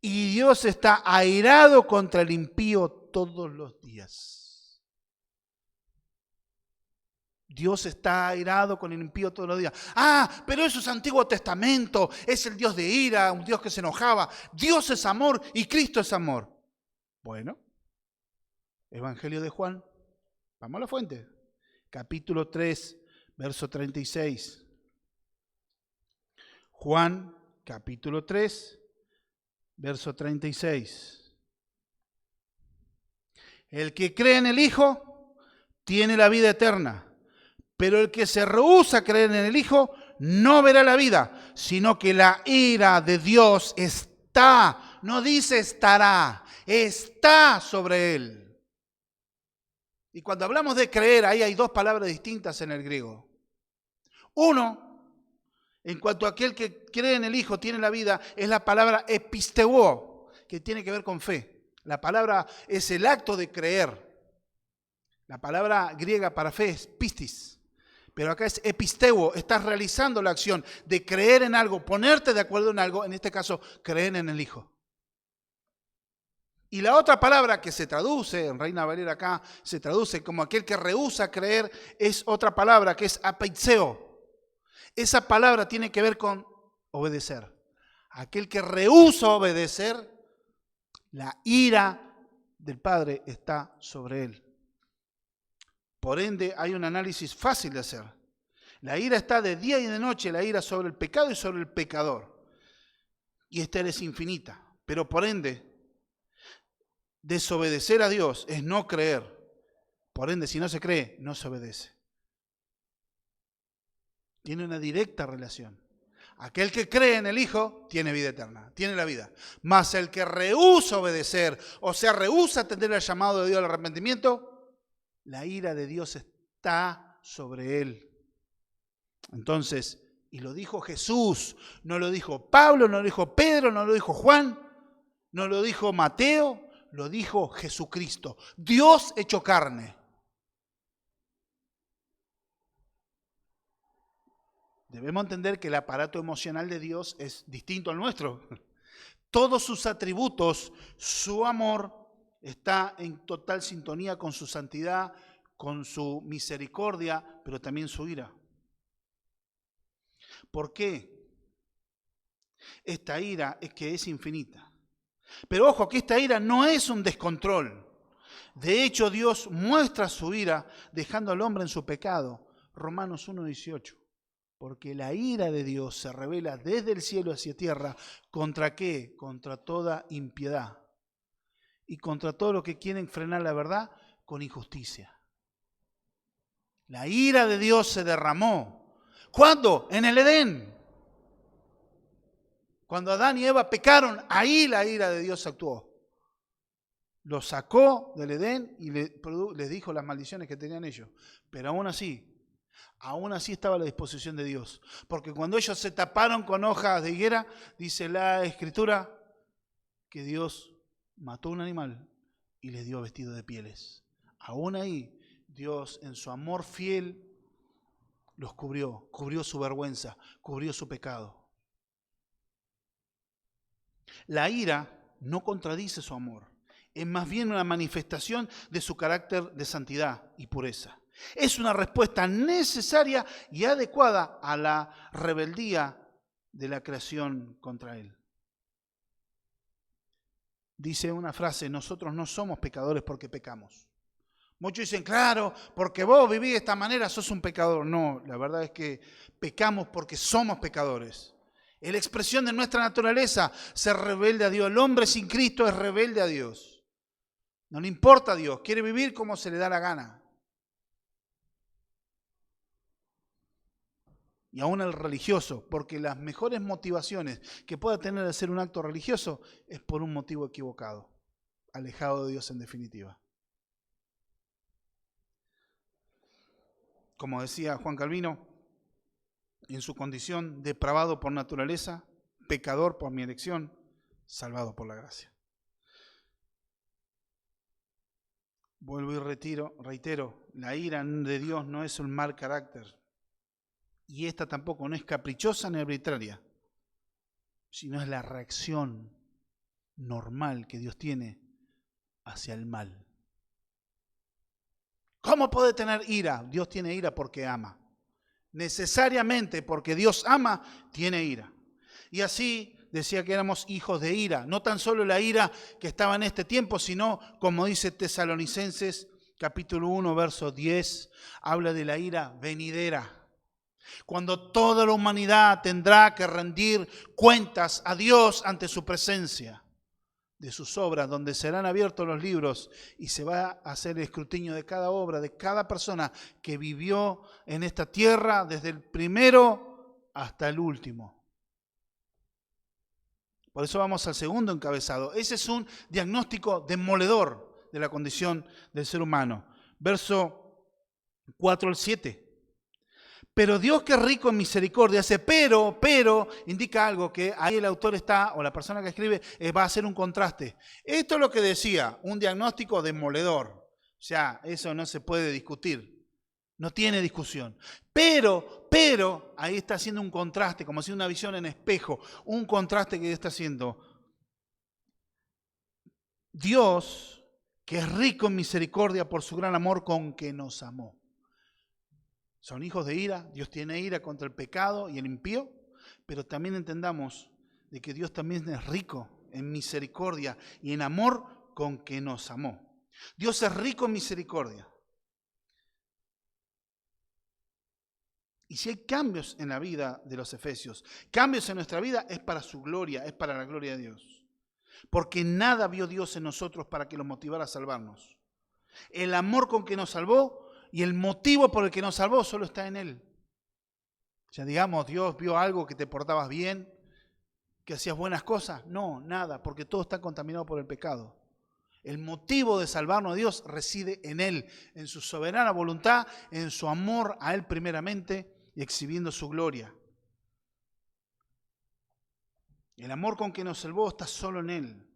Y Dios está airado contra el impío todos los días. Dios está airado con el impío todos los días. Pero eso es Antiguo Testamento, es el Dios de ira, un Dios que se enojaba. Dios es amor y Cristo es amor. Bueno, Evangelio de Juan, vamos a la fuente. Capítulo 3, verso 36. Juan, capítulo 3, verso 36. El que cree en el Hijo tiene la vida eterna, pero el que se rehúsa a creer en el Hijo no verá la vida, sino que la ira de Dios está, no dice estará, está sobre él. Y cuando hablamos de creer, ahí hay dos palabras distintas en el griego. Uno, en cuanto a aquel que cree en el Hijo tiene la vida, es la palabra episteuo, que tiene que ver con fe. La palabra es el acto de creer. La palabra griega para fe es pistis. Pero acá es episteo, estás realizando la acción de creer en algo, ponerte de acuerdo en algo, en este caso, creer en el Hijo. Y la otra palabra que se traduce, en Reina Valera acá, se traduce como aquel que rehúsa creer, es otra palabra que es apeitseo. Esa palabra tiene que ver con obedecer. Aquel que rehúsa obedecer, la ira del Padre está sobre él. Por ende, hay un análisis fácil de hacer. La ira está de día y de noche, la ira sobre el pecado y sobre el pecador. Y esta es infinita. Pero por ende, desobedecer a Dios es no creer. Por ende, si no se cree, no se obedece. Tiene una directa relación. Aquel que cree en el Hijo tiene vida eterna, tiene la vida. Mas el que rehúsa obedecer, o sea, rehúsa atender al llamado de Dios al arrepentimiento, la ira de Dios está sobre él. Entonces, y lo dijo Jesús, no lo dijo Pablo, no lo dijo Pedro, no lo dijo Juan, no lo dijo Mateo, lo dijo Jesucristo, Dios hecho carne. Debemos entender que el aparato emocional de Dios es distinto al nuestro. Todos sus atributos, su amor, está en total sintonía con su santidad, con su misericordia, pero también su ira. ¿Por qué? Esta ira es que es infinita. Pero ojo, que esta ira no es un descontrol. De hecho, Dios muestra su ira dejando al hombre en su pecado. Romanos 1:18. Porque la ira de Dios se revela desde el cielo hacia tierra. ¿Contra qué? Contra toda impiedad. Y contra todo lo que quieren frenar la verdad con injusticia. La ira de Dios se derramó. ¿Cuándo? En el Edén. Cuando Adán y Eva pecaron, ahí la ira de Dios actuó. Los sacó del Edén y les dijo las maldiciones que tenían ellos. Pero aún así estaba a la disposición de Dios. Porque cuando ellos se taparon con hojas de higuera, dice la Escritura, que Dios mató un animal y les dio vestido de pieles. Aún ahí, Dios en su amor fiel los cubrió su vergüenza, cubrió su pecado. La ira no contradice su amor, es más bien una manifestación de su carácter de santidad y pureza. Es una respuesta necesaria y adecuada a la rebeldía de la creación contra él. Dice una frase, nosotros no somos pecadores porque pecamos. Muchos dicen, claro, porque vos vivís de esta manera sos un pecador. No, la verdad es que pecamos porque somos pecadores. Es la expresión de nuestra naturaleza ser rebelde a Dios. El hombre sin Cristo es rebelde a Dios. No le importa a Dios, quiere vivir como se le da la gana. Y aún el religioso, porque las mejores motivaciones que pueda tener de hacer un acto religioso es por un motivo equivocado, alejado de Dios en definitiva. Como decía Juan Calvino, en su condición depravado por naturaleza, pecador por mi elección, salvado por la gracia. Vuelvo y reitero, la ira de Dios no es un mal carácter. Y esta tampoco no es caprichosa ni arbitraria, sino es la reacción normal que Dios tiene hacia el mal. ¿Cómo puede tener ira? Dios tiene ira porque ama. Necesariamente porque Dios ama, tiene ira. Y así decía que éramos hijos de ira. No tan solo la ira que estaba en este tiempo, sino, como dice Tesalonicenses capítulo 1, verso 10, habla de la ira venidera. Cuando toda la humanidad tendrá que rendir cuentas a Dios ante su presencia de sus obras, donde serán abiertos los libros y se va a hacer el escrutinio de cada obra, de cada persona que vivió en esta tierra, desde el primero hasta el último. Por eso vamos al segundo encabezado. Ese es un diagnóstico demoledor de la condición del ser humano. Verso 4 al 7. Pero Dios, que es rico en misericordia, hace pero, indica algo que ahí el autor está, o la persona que escribe, va a hacer un contraste. Esto es lo que decía, un diagnóstico demoledor. O sea, eso no se puede discutir. No tiene discusión. Pero, ahí está haciendo un contraste, como si una visión en espejo, un contraste que está haciendo. Dios, que es rico en misericordia por su gran amor con que nos amó. Son hijos de ira, Dios tiene ira contra el pecado y el impío, pero también entendamos de que Dios también es rico en misericordia y en amor con que nos amó. Dios es rico en misericordia. Y si hay cambios en la vida de los efesios, cambios en nuestra vida, es para su gloria, es para la gloria de Dios. Porque nada vio Dios en nosotros para que los motivara a salvarnos. El amor con que nos salvó y el motivo por el que nos salvó solo está en Él. Ya digamos, Dios vio algo que te portabas bien, que hacías buenas cosas. No, nada, porque todo está contaminado por el pecado. El motivo de salvarnos a Dios reside en Él, en su soberana voluntad, en su amor a Él primeramente y exhibiendo su gloria. El amor con que nos salvó está solo en Él,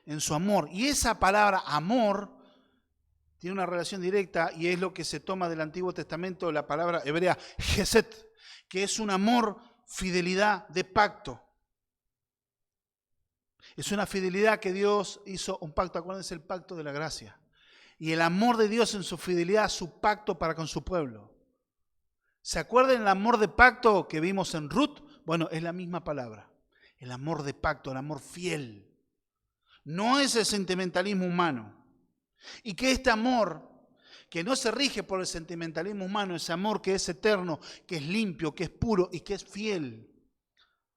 en su amor. Y esa palabra amor tiene una relación directa y es lo que se toma del Antiguo Testamento, la palabra hebrea Geset, que es un amor, fidelidad de pacto. Es una fidelidad que Dios hizo un pacto, acuérdense, el pacto de la gracia. Y el amor de Dios en su fidelidad, su pacto para con su pueblo. ¿Se acuerdan el amor de pacto que vimos en Ruth? Bueno, es la misma palabra. El amor de pacto, el amor fiel. No es el sentimentalismo humano. Y que este amor, que no se rige por el sentimentalismo humano, ese amor que es eterno, que es limpio, que es puro y que es fiel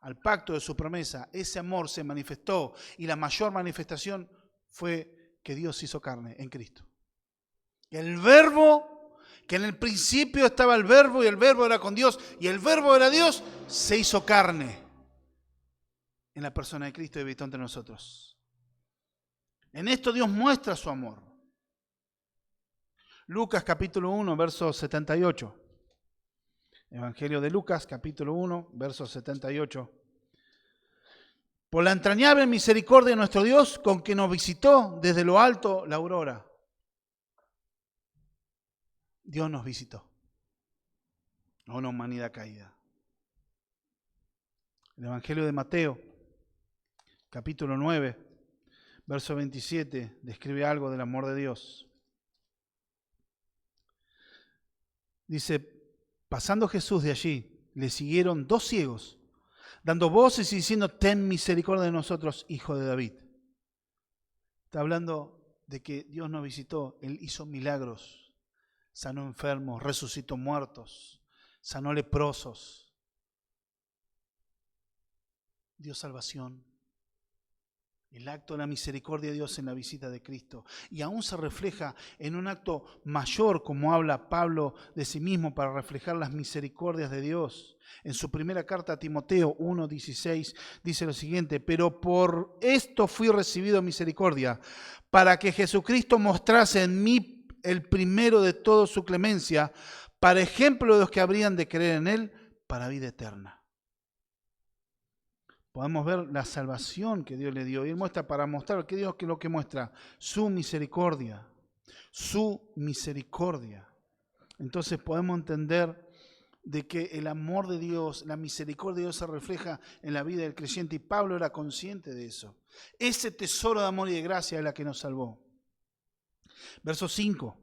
al pacto de su promesa, ese amor se manifestó y la mayor manifestación fue que Dios hizo carne en Cristo. El verbo, que en el principio estaba el verbo y el verbo era con Dios y el verbo era Dios, se hizo carne en la persona de Cristo y habitó entre nosotros. En esto Dios muestra su amor. Lucas capítulo 1, verso 78. Evangelio de Lucas, capítulo 1, verso 78. Por la entrañable misericordia de nuestro Dios, con que nos visitó desde lo alto la aurora. Dios nos visitó a una humanidad caída. El Evangelio de Mateo, capítulo 9, verso 27, describe algo del amor de Dios. Dice, pasando Jesús de allí, le siguieron 2 ciegos, dando voces y diciendo, ten misericordia de nosotros, hijo de David. Está hablando de que Dios nos visitó, Él hizo milagros, sanó enfermos, resucitó muertos, sanó leprosos, dio salvación. El acto de la misericordia de Dios en la visita de Cristo. Y aún se refleja en un acto mayor, como habla Pablo de sí mismo, para reflejar las misericordias de Dios. En su primera carta a Timoteo 1:16 dice lo siguiente, pero por esto fui recibido misericordia, para que Jesucristo mostrase en mí el primero de todo su clemencia, para ejemplo de los que habrían de creer en Él, para vida eterna. Podemos ver la salvación que Dios le dio. Y Él muestra para mostrar que Dios que lo que muestra, su misericordia. Su misericordia. Entonces podemos entender de que el amor de Dios, la misericordia de Dios se refleja en la vida del creyente. Y Pablo era consciente de eso. Ese tesoro de amor y de gracia es la que nos salvó. Verso 5.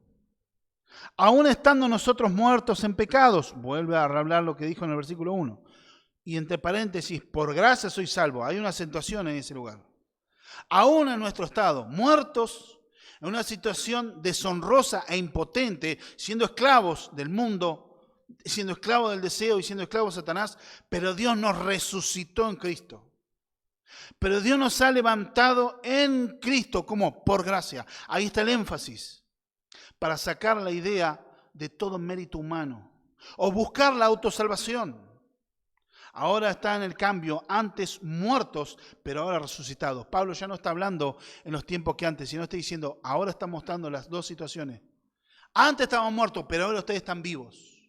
Aún estando nosotros muertos en pecados, vuelve a hablar lo que dijo en el versículo 1. Y entre paréntesis, por gracia soy salvo. Hay una acentuación en ese lugar. Aún en nuestro estado, muertos, en una situación deshonrosa e impotente, siendo esclavos del mundo, siendo esclavos del deseo y siendo esclavos de Satanás, pero Dios nos resucitó en Cristo. Pero Dios nos ha levantado en Cristo, como por gracia. Ahí está el énfasis, para sacar la idea de todo mérito humano o buscar la autosalvación. Ahora está en el cambio, antes muertos, pero ahora resucitados. Pablo ya no está hablando en los tiempos que antes, sino está diciendo, ahora está mostrando las dos situaciones. Antes estaban muertos, pero ahora ustedes están vivos.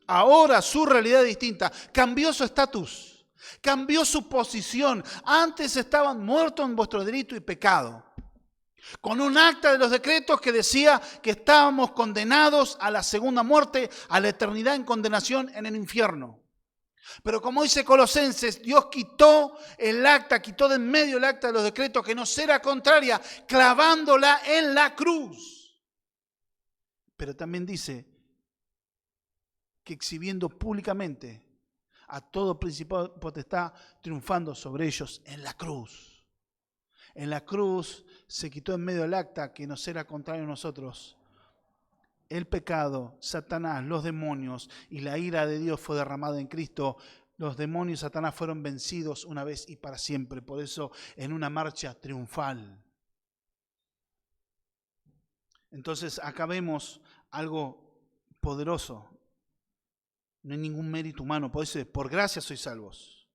Ahora su realidad es distinta, cambió su estatus, cambió su posición. Antes estaban muertos en vuestro delito y pecado. Con un acta de los decretos que decía que estábamos condenados a la segunda muerte, a la eternidad en condenación en el infierno. Pero como dice Colosenses, Dios quitó el acta, quitó de en medio el acta de los decretos que nos era contraria, clavándola en la cruz. Pero también dice que exhibiendo públicamente a todo principado y potestad, triunfando sobre ellos en la cruz. En la cruz se quitó en medio el acta que nos era contrario a nosotros. El pecado, Satanás, los demonios y la ira de Dios fue derramada en Cristo. Los demonios y Satanás fueron vencidos una vez y para siempre. Por eso, en una marcha triunfal. Entonces, acá vemos algo poderoso. No hay ningún mérito humano. Por eso, por gracia sois salvos.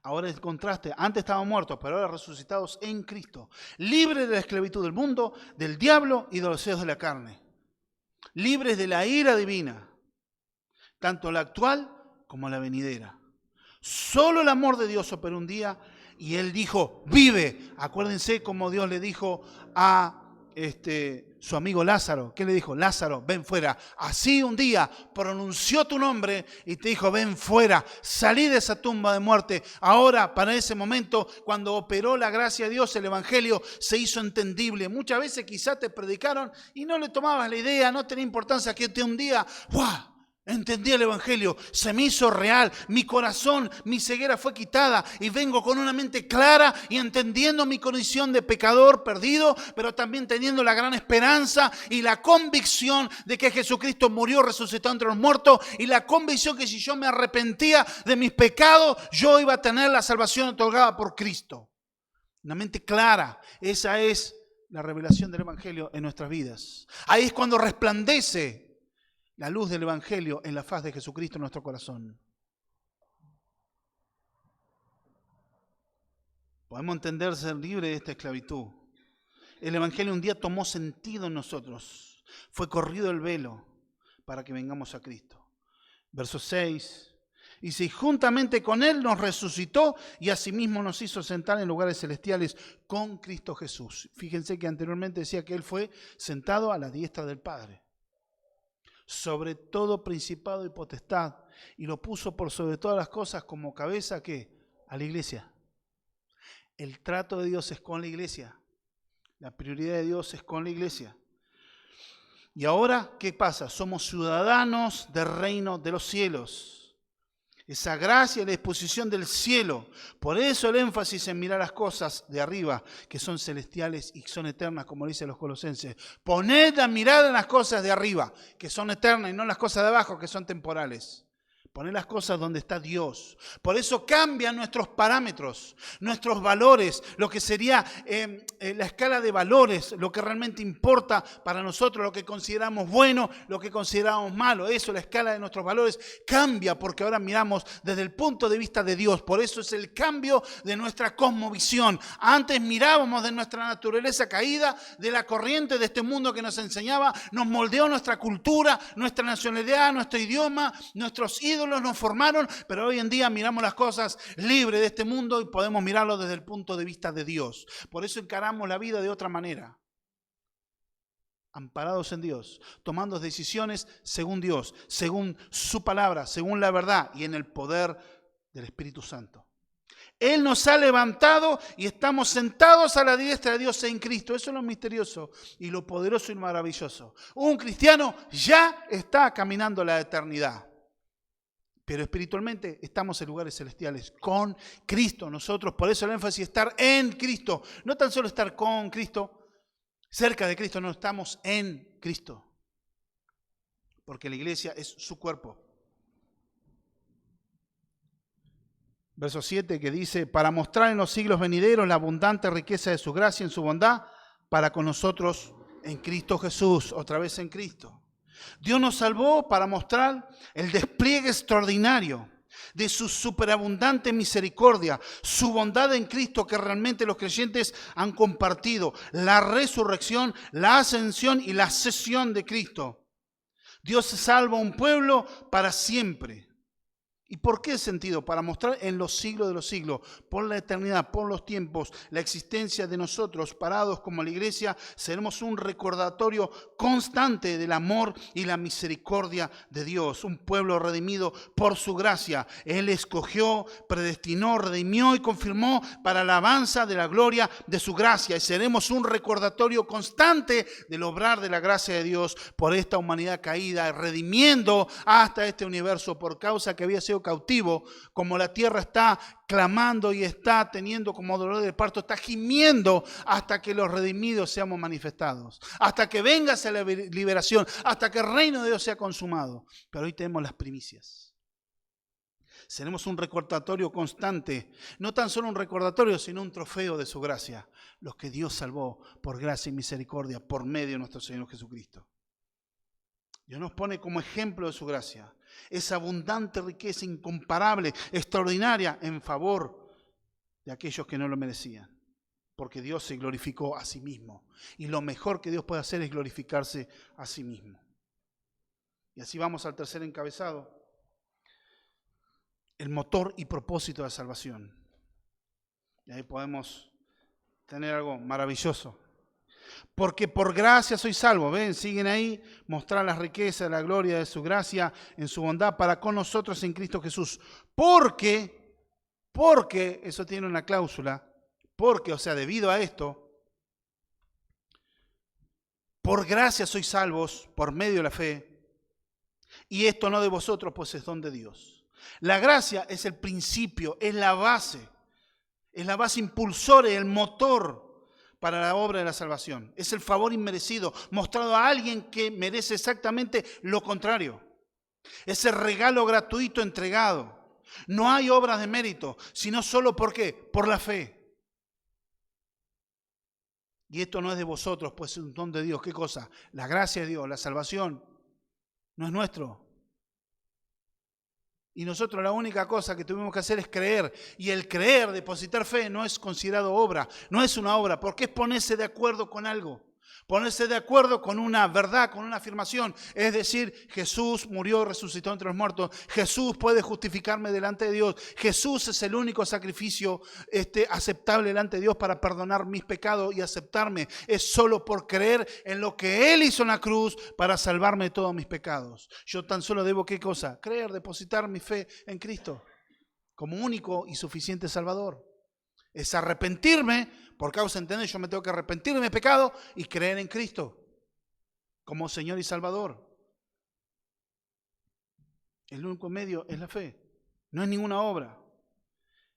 Ahora el contraste, antes estaban muertos, pero ahora resucitados en Cristo. Libres de la esclavitud del mundo, del diablo y de los deseos de la carne. Libres de la ira divina, tanto la actual como la venidera. Solo el amor de Dios operó un día y Él dijo, vive. Acuérdense como Dios le dijo a su amigo Lázaro. ¿Qué le dijo? Lázaro, ven fuera. Así un día pronunció tu nombre y te dijo, ven fuera, salí de esa tumba de muerte. Ahora, para ese momento, cuando operó la gracia de Dios, el Evangelio se hizo entendible. Muchas veces quizás te predicaron y no le tomabas la idea, no tenía importancia que un día, ¡guau!, entendí el Evangelio, se me hizo real, mi corazón, mi ceguera fue quitada y vengo con una mente clara y entendiendo mi condición de pecador perdido, pero también teniendo la gran esperanza y la convicción de que Jesucristo murió, resucitó entre los muertos y la convicción que si yo me arrepentía de mis pecados, yo iba a tener la salvación otorgada por Cristo. Una mente clara, esa es la revelación del Evangelio en nuestras vidas. Ahí es cuando resplandece la luz del Evangelio en la faz de Jesucristo en nuestro corazón. Podemos entender ser libres de esta esclavitud. El Evangelio un día tomó sentido en nosotros. Fue corrido el velo para que vengamos a Cristo. Verso 6. Y si juntamente con Él nos resucitó y asimismo nos hizo sentar en lugares celestiales con Cristo Jesús. Fíjense que anteriormente decía que Él fue sentado a la diestra del Padre. Sobre todo principado y potestad, y lo puso por sobre todas las cosas como cabeza, ¿qué? A la iglesia. El trato de Dios es con la iglesia. La prioridad de Dios es con la iglesia. Y ahora, ¿qué pasa? Somos ciudadanos del reino de los cielos. Esa gracia y la disposición del cielo. Por eso el énfasis en mirar las cosas de arriba, que son celestiales y son eternas, como dicen los colosenses. Poned la mirada en las cosas de arriba, que son eternas, y no en las cosas de abajo, que son temporales. Poner las cosas donde está Dios. Por eso cambian nuestros parámetros, nuestros valores, lo que sería la escala de valores, lo que realmente importa para nosotros, lo que consideramos bueno, lo que consideramos malo. Eso, la escala de nuestros valores cambia porque ahora miramos desde el punto de vista de Dios. Por eso es el cambio de nuestra cosmovisión. Antes mirábamos de nuestra naturaleza caída, de la corriente de este mundo que nos enseñaba, nos moldeó nuestra cultura, nuestra nacionalidad, nuestro idioma, nuestros ídolos nos formaron, pero hoy en día miramos las cosas libres de este mundo y podemos mirarlo desde el punto de vista de Dios. Por eso encaramos la vida de otra manera. Amparados en Dios, tomando decisiones según Dios, según su palabra, según la verdad y en el poder del Espíritu Santo. Él nos ha levantado y estamos sentados a la diestra de Dios en Cristo. Eso es lo misterioso y lo poderoso y maravilloso. Un cristiano ya está caminando la eternidad. Pero espiritualmente estamos en lugares celestiales con Cristo nosotros. Por eso el énfasis es estar en Cristo. No tan solo estar con Cristo, cerca de Cristo, no, estamos en Cristo. Porque la iglesia es su cuerpo. Verso 7 que dice, para mostrar en los siglos venideros la abundante riqueza de su gracia en su bondad para con nosotros en Cristo Jesús. Otra vez en Cristo. Dios nos salvó para mostrar el despliegue extraordinario de su superabundante misericordia, su bondad en Cristo que realmente los creyentes han compartido, la resurrección, la ascensión y la ascensión de Cristo. Dios salva a un pueblo para siempre ¿Y por qué sentido? Para mostrar en los siglos de los siglos, por la eternidad, por los tiempos, la existencia de nosotros parados como la iglesia, seremos un recordatorio constante del amor y la misericordia de Dios. Un pueblo redimido por su gracia. Él escogió, predestinó, redimió y confirmó para la alabanza de la gloria de su gracia. Y seremos un recordatorio constante del obrar de la gracia de Dios por esta humanidad caída, redimiendo hasta este universo por causa que había sido cautivo, como la tierra está clamando y está teniendo como dolor de parto, está gimiendo hasta que los redimidos seamos manifestados, hasta que venga esa liberación, hasta que el reino de Dios sea consumado. Pero hoy tenemos las primicias. Seremos un recordatorio constante, no tan solo un recordatorio, sino un trofeo de su gracia, los que Dios salvó por gracia y misericordia por medio de nuestro Señor Jesucristo. Dios nos pone como ejemplo de su gracia, esa abundante riqueza incomparable, extraordinaria, en favor de aquellos que no lo merecían. Porque Dios se glorificó a sí mismo. Y lo mejor que Dios puede hacer es glorificarse a sí mismo. Y así vamos al tercer encabezado. El motor y propósito de la salvación. Y ahí podemos tener algo maravilloso. Porque por gracia soy salvo. ¿Ven? Siguen ahí. Mostrar las riquezas, la gloria de su gracia en su bondad para con nosotros en Cristo Jesús. Porque, eso tiene una cláusula, porque, o sea, debido a esto, por gracia sois salvos por medio de la fe. Y esto no de vosotros, pues es don de Dios. La gracia es el principio, es la base impulsora, el motor para la obra de la salvación. Es el favor inmerecido mostrado a alguien que merece exactamente lo contrario. Es el regalo gratuito entregado. No hay obras de mérito, sino solo ¿por qué? Por la fe. Y esto no es de vosotros, pues es un don de Dios. ¿Qué cosa? La gracia de Dios, la salvación, no es nuestro. Y nosotros la única cosa que tuvimos que hacer es creer. Y el creer, depositar fe, no es considerado obra. No es una obra, porque es ponerse de acuerdo con algo. Ponerse de acuerdo con una verdad, con una afirmación. Es decir, Jesús murió, resucitó entre los muertos. Jesús puede justificarme delante de Dios. Jesús es el único sacrificio aceptable delante de Dios para perdonar mis pecados y aceptarme. Es solo por creer en lo que Él hizo en la cruz para salvarme de todos mis pecados. Yo tan solo debo, ¿qué cosa? Creer, depositar mi fe en Cristo como único y suficiente Salvador. Es arrepentirme, por causa, ¿entendés? Yo me tengo que arrepentir de mi pecado y creer en Cristo como Señor y Salvador. El único medio es la fe, no es ninguna obra.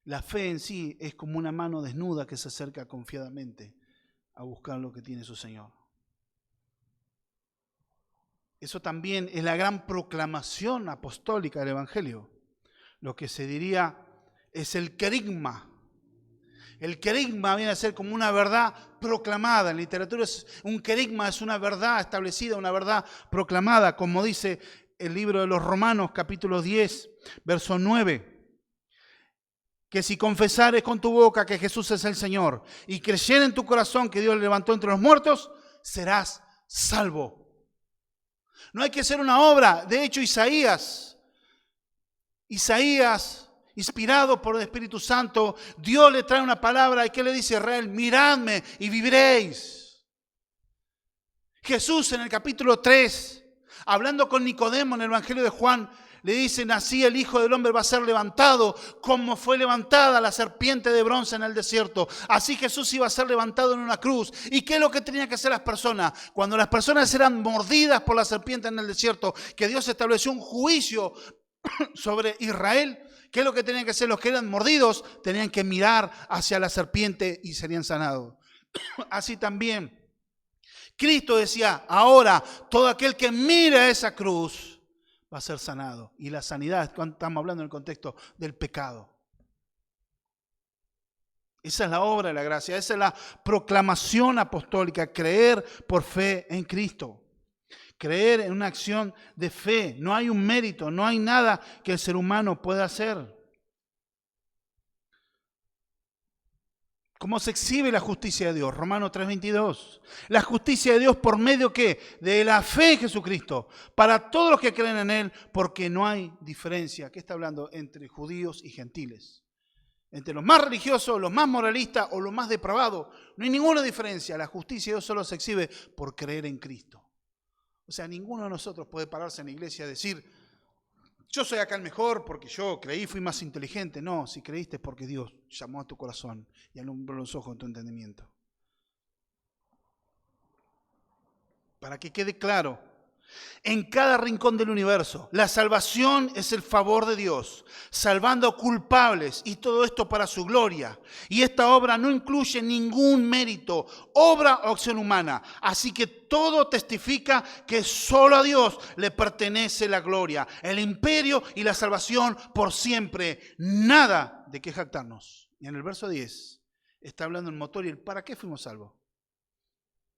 La fe en sí es como una mano desnuda que se acerca confiadamente a buscar lo que tiene su Señor. Eso también es la gran proclamación apostólica del Evangelio. Lo que se diría es el querigma. El querigma viene a ser como una verdad proclamada. En literatura un querigma es una verdad establecida, una verdad proclamada, como dice el libro de los Romanos, capítulo 10, verso 9. Que si confesares con tu boca que Jesús es el Señor y creyeres en tu corazón que Dios le levantó entre los muertos, serás salvo. No hay que hacer una obra. De hecho, Isaías, inspirado por el Espíritu Santo, Dios le trae una palabra y ¿qué le dice a Israel? Miradme y viviréis. Jesús en el capítulo 3, hablando con Nicodemo en el Evangelio de Juan, le dicen así: el Hijo del Hombre va a ser levantado como fue levantada la serpiente de bronce en el desierto. Así Jesús iba a ser levantado en una cruz. ¿Y qué es lo que tenían que hacer las personas? Cuando las personas eran mordidas por la serpiente en el desierto, que Dios estableció un juicio sobre Israel, ¿qué es lo que tenían que hacer? Los que eran mordidos tenían que mirar hacia la serpiente y serían sanados. Así también Cristo decía: ahora todo aquel que mira esa cruz va a ser sanado. Y la sanidad, estamos hablando en el contexto del pecado. Esa es la obra de la gracia, esa es la proclamación apostólica, creer por fe en Cristo. Creer en una acción de fe. No hay un mérito, no hay nada que el ser humano pueda hacer. ¿Cómo se exhibe la justicia de Dios? Romanos 3:22. La justicia de Dios por medio ¿qué? De la fe en Jesucristo. Para todos los que creen en Él, porque no hay diferencia. ¿Qué está hablando? Entre judíos y gentiles. Entre los más religiosos, los más moralistas o los más depravados. No hay ninguna diferencia. La justicia de Dios solo se exhibe por creer en Cristo. O sea, ninguno de nosotros puede pararse en la iglesia y decir, yo soy acá el mejor porque yo creí, fui más inteligente. No, si creíste es porque Dios llamó a tu corazón y alumbró los ojos de tu entendimiento. Para que quede claro, en cada rincón del universo, la salvación es el favor de Dios, salvando culpables y todo esto para su gloria. Y esta obra no incluye ningún mérito, obra o acción humana. Así que todo testifica que solo a Dios le pertenece la gloria, el imperio y la salvación por siempre. Nada de qué jactarnos. Y en el verso 10 está hablando el motor y el ¿para qué fuimos salvos?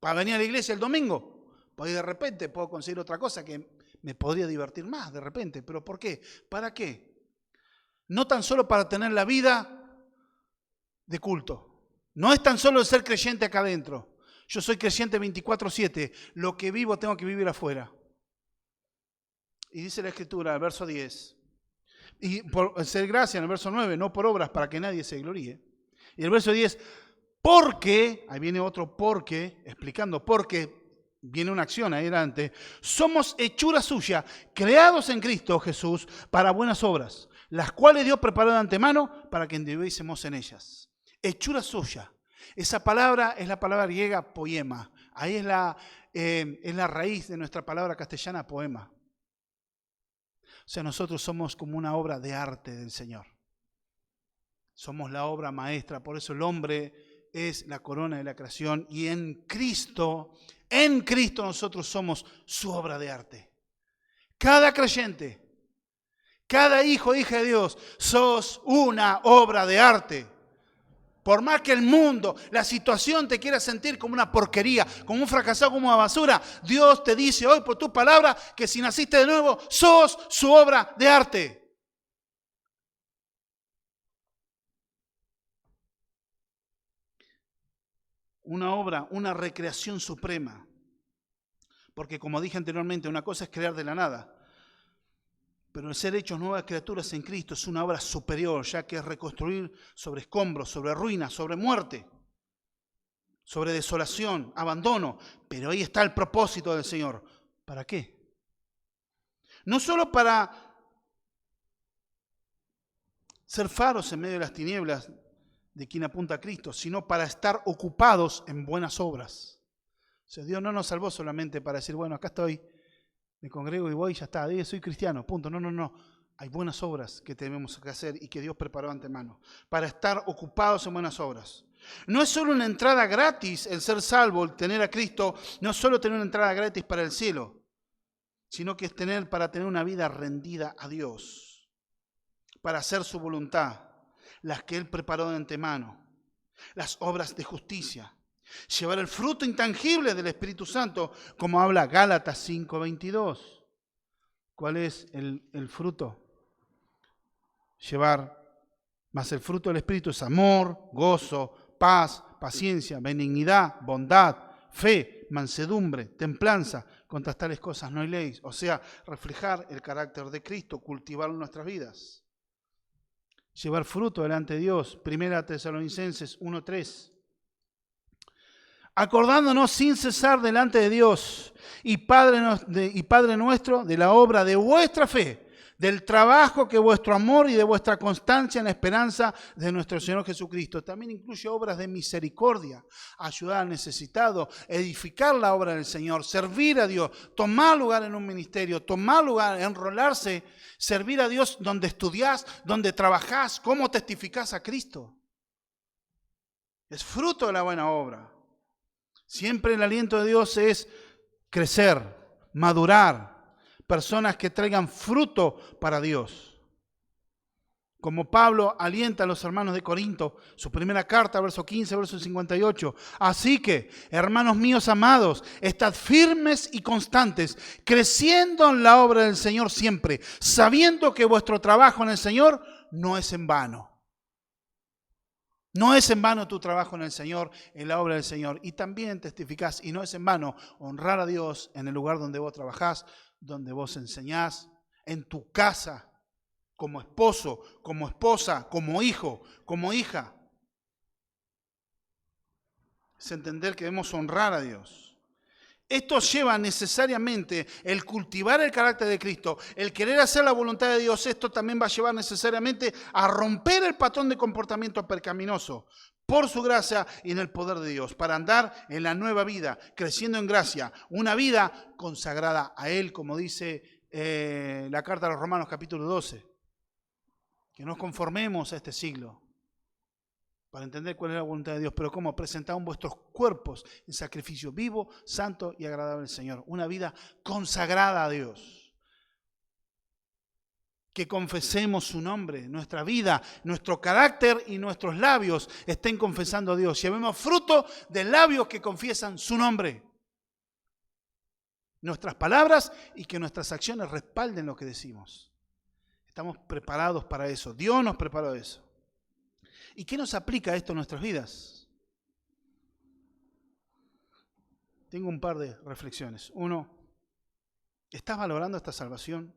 ¿Para venir a la iglesia el domingo? Porque de repente puedo conseguir otra cosa que me podría divertir más de repente. ¿Pero por qué? ¿Para qué? No tan solo para tener la vida de culto. No es tan solo el ser creyente acá adentro. Yo soy creyente 24/7. Lo que vivo tengo que vivir afuera. Y dice la Escritura, el verso 10. Y por ser gracia en el verso 9, no por obras para que nadie se gloríe. Y el verso 10, porque, ahí viene otro porque, explicando porque, viene una acción ahí adelante, somos hechura suya, creados en Cristo Jesús para buenas obras, las cuales Dios preparó de antemano para que anduviésemos en ellas. Hechura suya. Esa palabra es la palabra griega poema. Ahí es la raíz de nuestra palabra castellana poema. O sea, nosotros somos como una obra de arte del Señor. Somos la obra maestra, por eso el hombre es la corona de la creación y en Cristo nosotros somos su obra de arte. Cada creyente, cada hijo e hija de Dios, sos una obra de arte. Por más que el mundo, la situación te quiera sentir como una porquería, como un fracasado, como una basura, Dios te dice hoy por tu palabra que si naciste de nuevo, sos su obra de arte. Una obra, una recreación suprema. Porque como dije anteriormente, una cosa es crear de la nada. Pero el ser hechos nuevas criaturas en Cristo es una obra superior, ya que es reconstruir sobre escombros, sobre ruinas, sobre muerte, sobre desolación, abandono. Pero ahí está el propósito del Señor. ¿Para qué? No solo para ser faros en medio de las tinieblas de quien apunta a Cristo, sino para estar ocupados en buenas obras. O sea, Dios no nos salvó solamente para decir, bueno, acá estoy, me congrego y voy y ya está, soy cristiano, punto. No. Hay buenas obras que tenemos que hacer y que Dios preparó antemano para estar ocupados en buenas obras. No es solo una entrada gratis el ser salvo, el tener a Cristo, no es solo tener una entrada gratis para el cielo, sino que es para tener una vida rendida a Dios, para hacer su voluntad, las que Él preparó de antemano, las obras de justicia, llevar el fruto intangible del Espíritu Santo, como habla Gálatas 5:22. ¿Cuál es el fruto? Mas el fruto del Espíritu es amor, gozo, paz, paciencia, benignidad, bondad, fe, mansedumbre, templanza. Contra tales cosas no hay ley. O sea, reflejar el carácter de Cristo, cultivarlo en nuestras vidas. Llevar fruto delante de Dios. 1 Tesalonicenses 1:3. Acordándonos sin cesar delante de Dios y Padre nuestro de la obra de vuestra fe, del trabajo que vuestro amor y de vuestra constancia en la esperanza de nuestro Señor Jesucristo. También incluye obras de misericordia, ayudar al necesitado, edificar la obra del Señor, servir a Dios, tomar lugar en un ministerio, tomar lugar, enrolarse, servir a Dios donde estudiás, donde trabajás, cómo testificás a Cristo. Es fruto de la buena obra. Siempre el aliento de Dios es crecer, madurar, personas que traigan fruto para Dios. Como Pablo alienta a los hermanos de Corinto, su primera carta, verso 15, verso 58. Así que, hermanos míos amados, estad firmes y constantes, creciendo en la obra del Señor siempre, sabiendo que vuestro trabajo en el Señor no es en vano. No es en vano tu trabajo en el Señor, en la obra del Señor. Y también testificás, y no es en vano honrar a Dios en el lugar donde vos trabajás, donde vos enseñás, en tu casa, como esposo, como esposa, como hijo, como hija. Es entender que debemos honrar a Dios. Esto lleva necesariamente el cultivar el carácter de Cristo, el querer hacer la voluntad de Dios. Esto también va a llevar necesariamente a romper el patrón de comportamiento pecaminoso por su gracia y en el poder de Dios, para andar en la nueva vida, creciendo en gracia, una vida consagrada a Él, como dice la carta a los Romanos capítulo 12. Que nos conformemos a este siglo, para entender cuál es la voluntad de Dios, pero cómo presentaron vuestros cuerpos en sacrificio vivo, santo y agradable al Señor. Una vida consagrada a Dios. Que confesemos su nombre, nuestra vida, nuestro carácter y nuestros labios estén confesando a Dios. Llevemos fruto de labios que confiesan su nombre. Nuestras palabras y que nuestras acciones respalden lo que decimos. Estamos preparados para eso. Dios nos preparó eso. ¿Y qué nos aplica esto en nuestras vidas? Tengo un par de reflexiones. Uno, ¿estás valorando esta salvación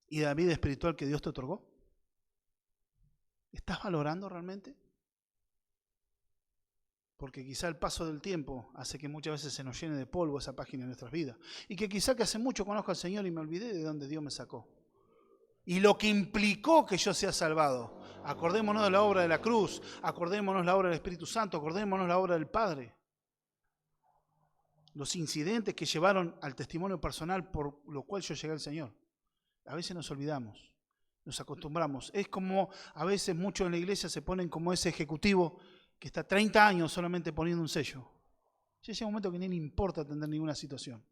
y la vida espiritual que Dios te otorgó? ¿Estás valorando realmente? Porque quizá el paso del tiempo hace que muchas veces se nos llene de polvo esa página de nuestras vidas. Y que quizá que hace mucho conozco al Señor y me olvidé de dónde Dios me sacó. Y lo que implicó que yo sea salvado. Acordémonos de la obra de la cruz, acordémonos de la obra del Espíritu Santo, acordémonos de la obra del Padre. Los incidentes que llevaron al testimonio personal por lo cual yo llegué al Señor. A veces nos olvidamos, nos acostumbramos. Es como a veces muchos en la iglesia se ponen como ese ejecutivo que está 30 años solamente poniendo un sello. Ya llega un momento que ni le importa atender ninguna situación,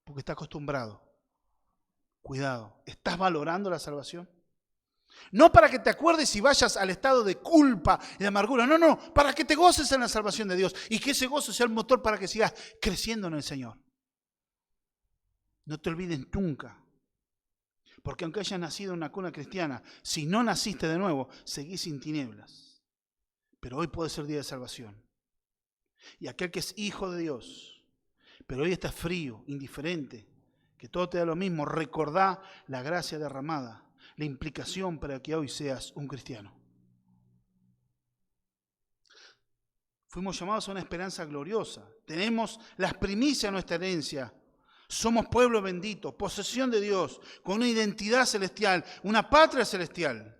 porque está acostumbrado. Cuidado, ¿estás valorando la salvación? No para que te acuerdes y vayas al estado de culpa y de amargura. No, para que te goces en la salvación de Dios y que ese gozo sea el motor para que sigas creciendo en el Señor. No te olvides nunca. Porque aunque hayas nacido en una cuna cristiana, si no naciste de nuevo, seguís sin tinieblas. Pero hoy puede ser día de salvación. Y aquel que es hijo de Dios, pero hoy está frío, indiferente, que todo te da lo mismo, recordá la gracia derramada, la implicación para que hoy seas un cristiano. Fuimos llamados a una esperanza gloriosa. Tenemos las primicias de nuestra herencia. Somos pueblo bendito, posesión de Dios, con una identidad celestial, una patria celestial.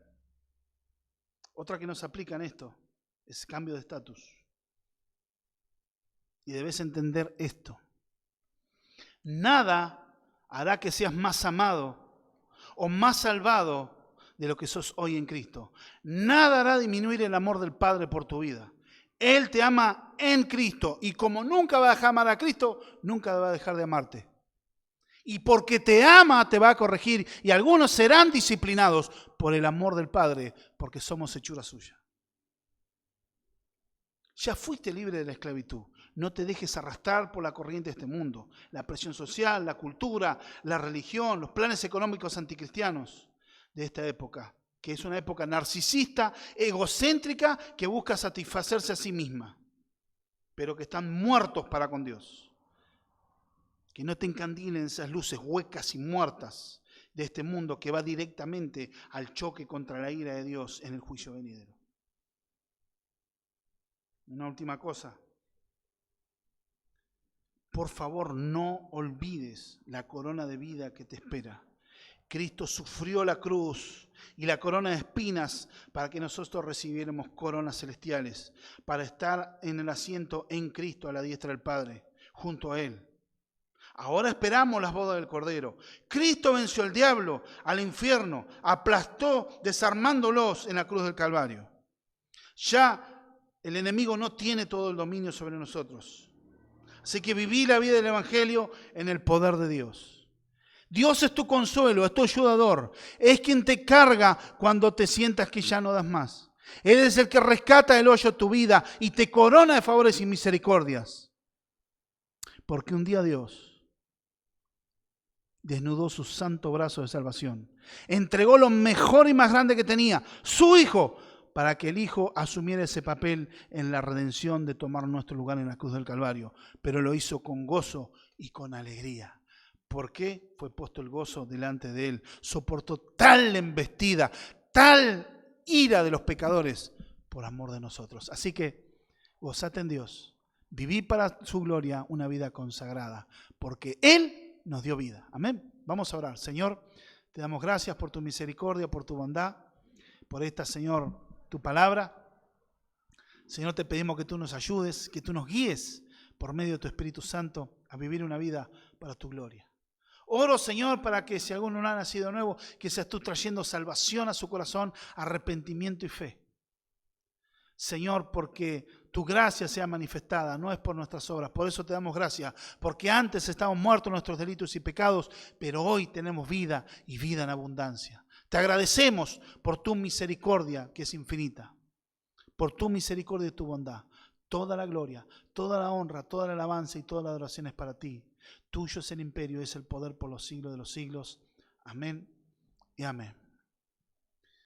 Otra que nos aplica en esto es cambio de estatus. Y debes entender esto. Nada hará que seas más amado o más salvado de lo que sos hoy en Cristo. Nada hará disminuir el amor del Padre por tu vida. Él te ama en Cristo y como nunca va a dejar de amar a Cristo, nunca va a dejar de amarte. Y porque te ama, te va a corregir y algunos serán disciplinados por el amor del Padre, porque somos hechura suya. Ya fuiste libre de la esclavitud. No te dejes arrastrar por la corriente de este mundo. La presión social, la cultura, la religión, los planes económicos anticristianos de esta época, que es una época narcisista, egocéntrica, que busca satisfacerse a sí misma, pero que están muertos para con Dios. Que no te encandilen esas luces huecas y muertas de este mundo que va directamente al choque contra la ira de Dios en el juicio venidero. Una última cosa. Por favor, no olvides la corona de vida que te espera. Cristo sufrió la cruz y la corona de espinas para que nosotros recibiéramos coronas celestiales, para estar en el asiento en Cristo a la diestra del Padre, junto a Él. Ahora esperamos las bodas del Cordero. Cristo venció al diablo, al infierno, aplastó desarmándolos en la cruz del Calvario. Ya el enemigo no tiene todo el dominio sobre nosotros. Así que viví la vida del Evangelio en el poder de Dios. Dios es tu consuelo, es tu ayudador. Es quien te carga cuando te sientas que ya no das más. Él es el que rescata del hoyo tu vida y te corona de favores y misericordias. Porque un día Dios desnudó su santo brazo de salvación. Entregó lo mejor y más grande que tenía, su Hijo, para que el Hijo asumiera ese papel en la redención de tomar nuestro lugar en la cruz del Calvario, pero lo hizo con gozo y con alegría. ¿Por qué? Fue puesto el gozo delante de Él. Soportó tal embestida, tal ira de los pecadores por amor de nosotros. Así que gozate en Dios. Viví para su gloria una vida consagrada, porque Él nos dio vida. Amén. Vamos a orar. Señor, te damos gracias por tu misericordia, por tu bondad, por esta, Señor, tu palabra. Señor, te pedimos que tú nos ayudes, que tú nos guíes por medio de tu Espíritu Santo a vivir una vida para tu gloria. Oro, Señor, para que si alguno no ha nacido nuevo, que seas tú trayendo salvación a su corazón, arrepentimiento y fe. Señor, porque tu gracia sea manifestada, no es por nuestras obras. Por eso te damos gracias, porque antes estábamos muertos en nuestros delitos y pecados, pero hoy tenemos vida y vida en abundancia. Te agradecemos por tu misericordia, que es infinita, por tu misericordia y tu bondad. Toda la gloria, toda la honra, toda la alabanza y toda la adoración es para ti. Tuyo es el imperio, es el poder por los siglos de los siglos. Amén y amén.